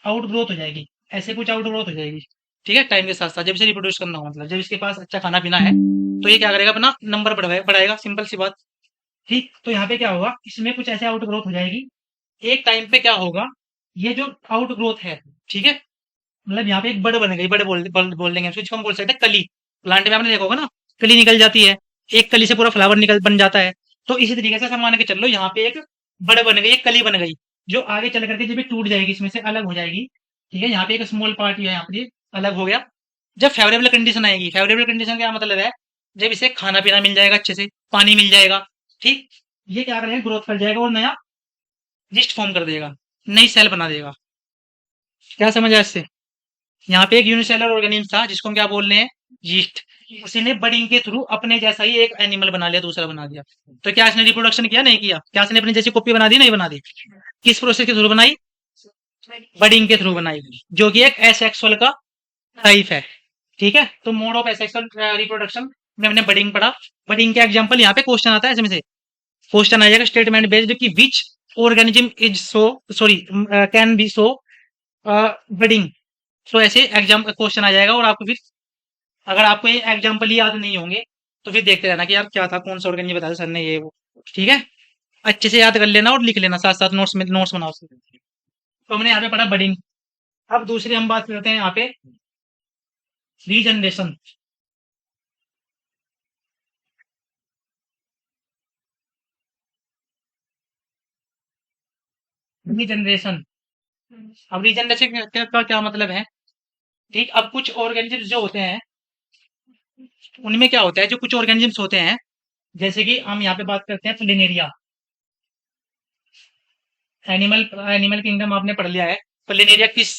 A: आउट ग्रोथ हो जाएगी, ऐसे कुछ आउट ग्रोथ हो जाएगी। ठीक है, टाइम के साथ साथ जब इसे रिप्रोड्यूस करना हो, मतलब जब इसके पास अच्छा खाना पीना है, तो ये क्या करेगा, अपना नंबर बढ़ाएगा, सिंपल सी बात। ठीक, तो यहाँ पे क्या होगा, इसमें कुछ ऐसे आउट ग्रोथ हो जाएगी। एक टाइम पे क्या होगा, ये जो आउट ग्रोथ है, ठीक है, मतलब यहाँ पे एक बड़ बन गई, बड़े बोल देंगे उसको, जिसको हम बोल सकते हैं कली। प्लांट में आपने देखा होगा ना, कली निकल जाती है, एक कली से पूरा फ्लावर निकल बन जाता है। तो इसी तरीके से मान के चल लो, यहाँ पे एक बड़ बन गई, एक कली बन गई, जो आगे चल करके जब ये टूट जाएगी, इसमें से अलग हो जाएगी। ठीक है, यहाँ पे एक स्मॉल पार्ट है, यहाँ पे ये अलग हो गया। जब फेवरेबल कंडीशन आएगी, फेवरेबल कंडीशन क्या मतलब है, जब इसे खाना पीना मिल जाएगा, अच्छे से पानी मिल जाएगा। ठीक, ये क्या करेगा, ग्रोथ कर जाएगा और नया लिस्ट फॉर्म कर देगा, नई सेल बना देगा। क्या समझ आया इससे? यहाँ पे एक यूनिसेलर ऑर्गेनिज्म था, जिसको हम क्या बोल रहे हैं, यीस्ट। उसी ने बडिंग के थ्रू अपने जैसा ही एक एनिमल बना लिया, दूसरा बना दिया। तो क्या इसने रिप्रोडक्शन किया, नहीं किया? क्या इसने अपनी जैसी कॉपी बना दी, नहीं बना दी? किस प्रोसेस के थ्रू बनाई? बडिंग के थ्रू बनाई, जो कि एक एसेक्सुअल का टाइप है। ठीक है, तो मोड ऑफ एसेक्सुअल रिप्रोडक्शन में हमने बडिंग पढ़ा। बडिंग के एग्जांपल यहाँ पे क्वेश्चन आता है, इसमें से क्वेश्चन आ जाएगा स्टेटमेंट बेस्ड कि which organism is so sorry can be so budding. तो ऐसे एग्जाम क्वेश्चन आ जाएगा, और आपको फिर, अगर आपको ये एग्जाम्पल ही याद नहीं होंगे, तो फिर देखते रहना कि यार क्या था, कौन सा ऑर्गेनिज्म बताया सर ने, ये वो। ठीक है, अच्छे से याद कर लेना और लिख लेना, साथ साथ नोट्स में नोट्स बनाओ। तो हमने यहाँ पे पढ़ा बडिंग। अब दूसरी हम बात करते हैं यहाँ पे, रीजनरेशन। रीजनरेशन, अब रीजनरेशन का क्या मतलब है? ठीक, अब कुछ ऑर्गेनिजम्स जो होते हैं, उनमें क्या होता है, जो कुछ ऑर्गेनिजम्स होते हैं, जैसे कि हम यहाँ पे बात करते हैं प्लेनेरिया। एनिमल एनिमल किंगडम आपने पढ़ लिया है। प्लेनेरिया किस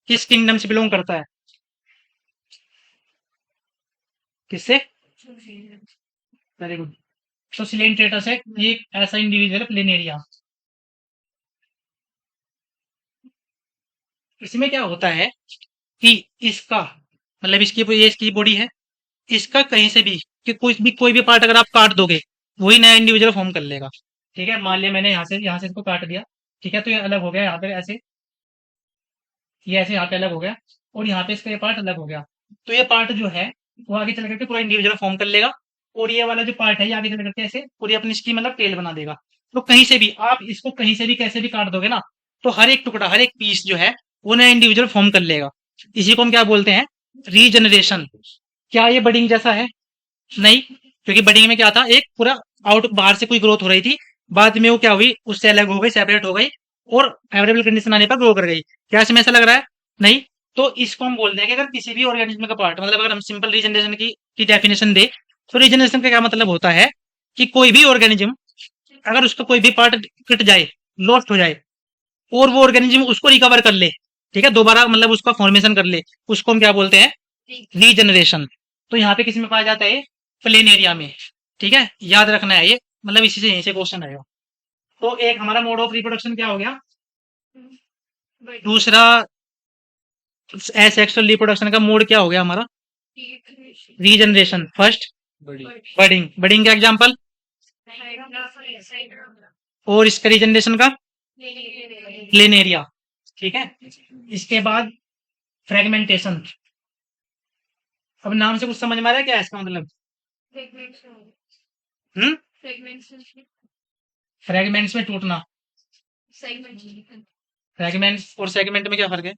A: किस किंगडम से बिलोंग करता है? किससे? Very good. तो सिलेंट्रेटस है एक ऐसा इंडिविजुअल है, प्लेनेरिया। इसमें क्या होता है कि इसका, मतलब इसकी ये इसकी बॉडी है, इसका कहीं से भी, कि कोई भी पार्ट अगर आप काट दोगे, वही नया इंडिविजुअल फॉर्म कर लेगा। ठीक है, मान लिया मैंने यहाँ से इसको काट दिया। ठीक है, तो ये अलग हो गया, यहाँ पे ऐसे, ये ऐसे यहाँ पे अलग हो गया, और यहाँ पे इसका ये पार्ट अलग हो गया। तो ये पार्ट जो है, वो आगे चल करके पूरा इंडिविजुअल फॉर्म कर लेगा। और ये वाला जो पार्ट है, ये आगे चल करके ऐसे पूरी अपनी इसकी मतलब टेल बना देगा। तो कहीं से भी आप इसको कहीं से भी कैसे भी काट दोगे ना, तो हर एक टुकड़ा, हर एक पीस जो है, वो नया इंडिविजुअल फॉर्म कर लेगा। इसी को हम क्या बोलते हैं, रीजनरेशन। क्या ये बडिंग जैसा है? नहीं, क्योंकि बडिंग में क्या था, एक पूरा आउट बाहर से कोई ग्रोथ हो रही थी, बाद में वो क्या हुई, उससे अलग हो गई, सेपरेट हो गई, और फेवरेबल कंडीशन आने पर ग्रो कर गई। क्या इसमें ऐसा लग रहा है? नहीं। तो इसको हम बोलते हैं कि अगर किसी भी ऑर्गेनिज्म का पार्ट, मतलब अगर हम सिंपल रीजनरेशन की डेफिनेशन दे, तो रीजनरेशन का क्या मतलब होता है कि कोई भी ऑर्गेनिज्म, अगर उसका कोई भी पार्ट कट जाए, लॉस्ट हो जाए, और वो ऑर्गेनिज्म उसको रिकवर कर ले, ठीक है, दोबारा मतलब उसका फॉर्मेशन कर ले, उसको हम क्या बोलते हैं, रीजनरेशन। तो यहाँ पे किस में पाया जाता है, प्लेन एरिया में। ठीक है, याद रखना है ये, मतलब इसी से यहीं से क्वेश्चन आएगा। तो एक हमारा मोड ऑफ रिप्रोडक्शन क्या हो गया, दूसरा एसेक्सुअल रिप्रोडक्शन का मोड क्या हो गया हमारा? रीजनरेशन। First budding. बडिंग का एग्जांपल? और इसका रीजनरेशन का? प्लेनेरिया। ठीक है। इसके बाद फ्रेगमेंटेशन। अब नाम से कुछ समझ में आ रहा है क्या है इसका मतलब? हम्म। फ्रेगमेंट्स में टूटना। फ्रेगमेंट्स और सेगमेंट में क्या फर्क है?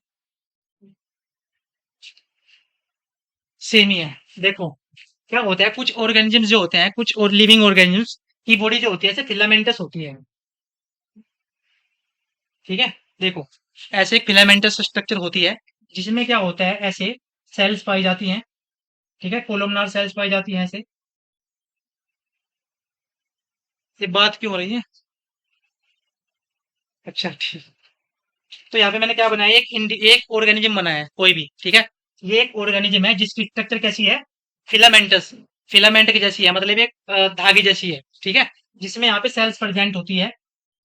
A: सेम ही है। देखो क्या होता है, कुछ ऑर्गेनिजम्स जो होते हैं, कुछ और लिविंग ऑर्गेनिजम्स की बॉडी जो होती है ऐसे फिलामेंटस होती है। ठीक है। देखो ऐसे एक फिलामेंटस स्ट्रक्चर होती है जिसमें क्या होता है, ऐसे सेल्स पाई जाती हैं। ठीक है, कोलोमनार सेल्स पाई जाती हैं ऐसे। ये बात क्यों हो रही है? अच्छा ठीक। तो यहाँ पे मैंने क्या बनाया, एक ऑर्गेनिज्म बनाया है कोई भी। ठीक है। ये एक ऑर्गेनिज्म है जिसकी स्ट्रक्चर कैसी है? फिलामेंटस। फिलामेंट की जैसी है, मतलब एक धागे जैसी है। ठीक है। जिसमें यहाँ पे सेल्स प्रेजेंट होती है।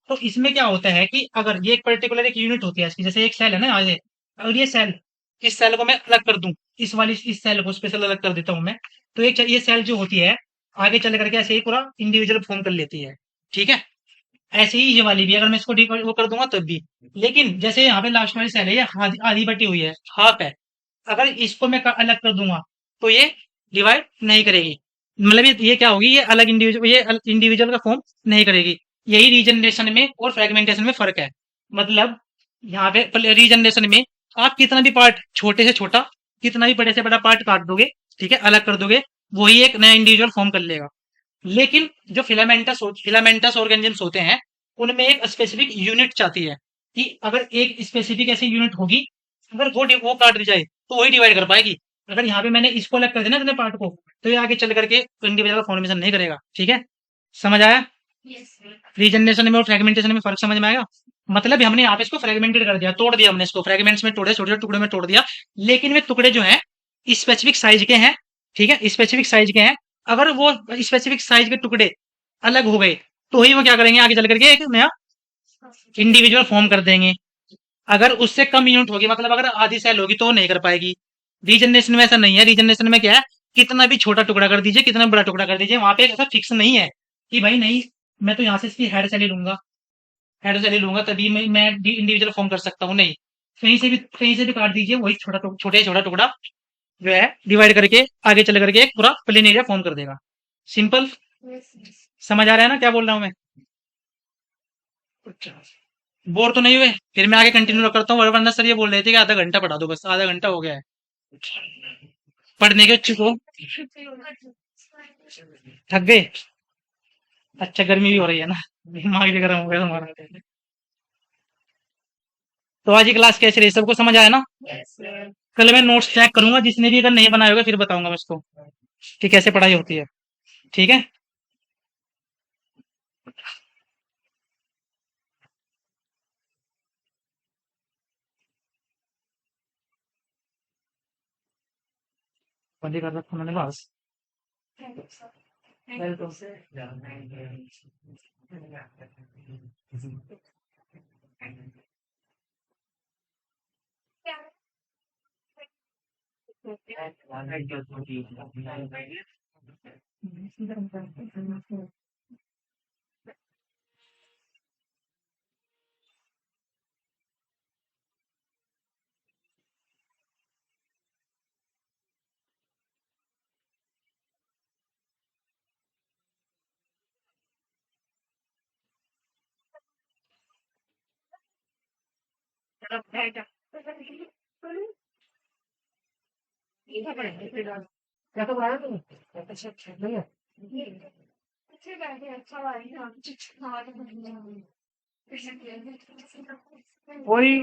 A: तो इसमें क्या होता है कि अगर ये एक पर्टिकुलर एक यूनिट होती है इसकी, जैसे एक सेल है ना यहाँ से, और ये सेल, इस सेल को मैं अलग कर दूं, इस सेल को स्पेशल अलग कर देता हूं मैं, तो एक ये सेल जो होती है आगे चल करके ऐसे ही पूरा इंडिविजुअल फॉर्म कर लेती है। ठीक है। ऐसे ही ये वाली भी, अगर मैं इसको वो कर दूंगा तब भी। लेकिन जैसे यहाँ पे लास्ट वाली सेल है, ये आधी आधी बटी हुई है, हाफ है। अगर इसको मैं अलग कर दूंगा तो ये डिवाइड नहीं करेगी। मतलब ये क्या होगी, ये अलग इंडिविजुअल, ये इंडिविजुअल का फॉर्म नहीं करेगी। यही रीजनरेशन में और फ्रेगमेंटेशन में फर्क है। मतलब यहाँ पे रीजनरेशन में आप कितना भी पार्ट, छोटे से छोटा, कितना भी बड़े से बड़ा पार्ट काट दोगे, ठीक है, अलग कर दोगे, वही एक नया इंडिविजुअल फॉर्म कर लेगा। लेकिन जो फिलामेंटस ऑर्गेनिजम्स होते हैं, उनमें एक स्पेसिफिक यूनिट चाहती है कि अगर एक स्पेसिफिक ऐसी यूनिट होगी, अगर वो काट दी जाए तो वही डिवाइड कर पाएगी। अगर यहाँ पे मैंने इसको अलग कर दिया ना, इतने पार्ट को, तो ये आगे चल करके इंडिविजुअल फॉर्मेशन नहीं करेगा। ठीक है। समझ आया? रीजनरेशन में और फ्रेगमेंटेशन में फर्क समझ में आएगा? मतलब हमने यहाँ पे इसको फ्रेगमेंटेड कर दिया, तोड़ दिया हमने इसको, फ्रेगमेंट्स में तोड़े, छोटे छोटे टुकड़े में तोड़ दिया। लेकिन वे टुकड़े जो हैं स्पेसिफिक साइज के हैं। ठीक है, स्पेसिफिक साइज के हैं। अगर वो स्पेसिफिक साइज के टुकड़े अलग हो गए तो ही वो क्या करेंगे, आगे चल करके एक नया इंडिविजुअल फॉर्म कर देंगे। अगर उससे कम यूनिट होगी, मतलब अगर आधी सेल होगी, तो वो नहीं कर पाएगी। रीजनरेशन में ऐसा नहीं है। रीजनरेशन में क्या है, कितना भी छोटा टुकड़ा कर दीजिए, कितना भी बड़ा टुकड़ा कर दीजिए, वहां पे ऐसा फिक्स नहीं है कि भाई नहीं, मैं तो यहाँ से इसकी हेड सेल ही लूंगा, हेड सेल ही लूंगा तभी मैं इंडिविजुअल फॉर्म कर सकता हूँ। नहीं, कहीं से भी काट दीजिए, वही छोटा टुकड़ा जो है डिवाइड करके आगे चल करके एक पूरा प्लेन एरिया फॉर्म कर देगा। सिंपल। समझ आ रहा है ना क्या बोल रहा हूँ मैं? बोर तो नहीं हुए? फिर मैं आगे कंटिन्यू करता हूँ, वरना सर ये बोल रहे थे कि आधा घंटा पढ़ा दो, बस आधा घंटा हो गया है पढ़ने के इच्छुक हो। थक गए? अच्छा, गर्मी भी हो रही है ना, दिमाग भी गर्म हो गया तुम्हारा। तो आज की क्लास कैसी रही, सबको समझ आया ना? कल मैं नोट्स चेक करूंगा, जिसने भी अगर नहीं बनाया होगा फिर बताऊंगा मैं इसको कि कैसे पढ़ाई होती है। ठीक है। बंदी कर रखा मैंने बस। क्या तो बनाया तुमने? अच्छा अच्छा, बढ़िया। वही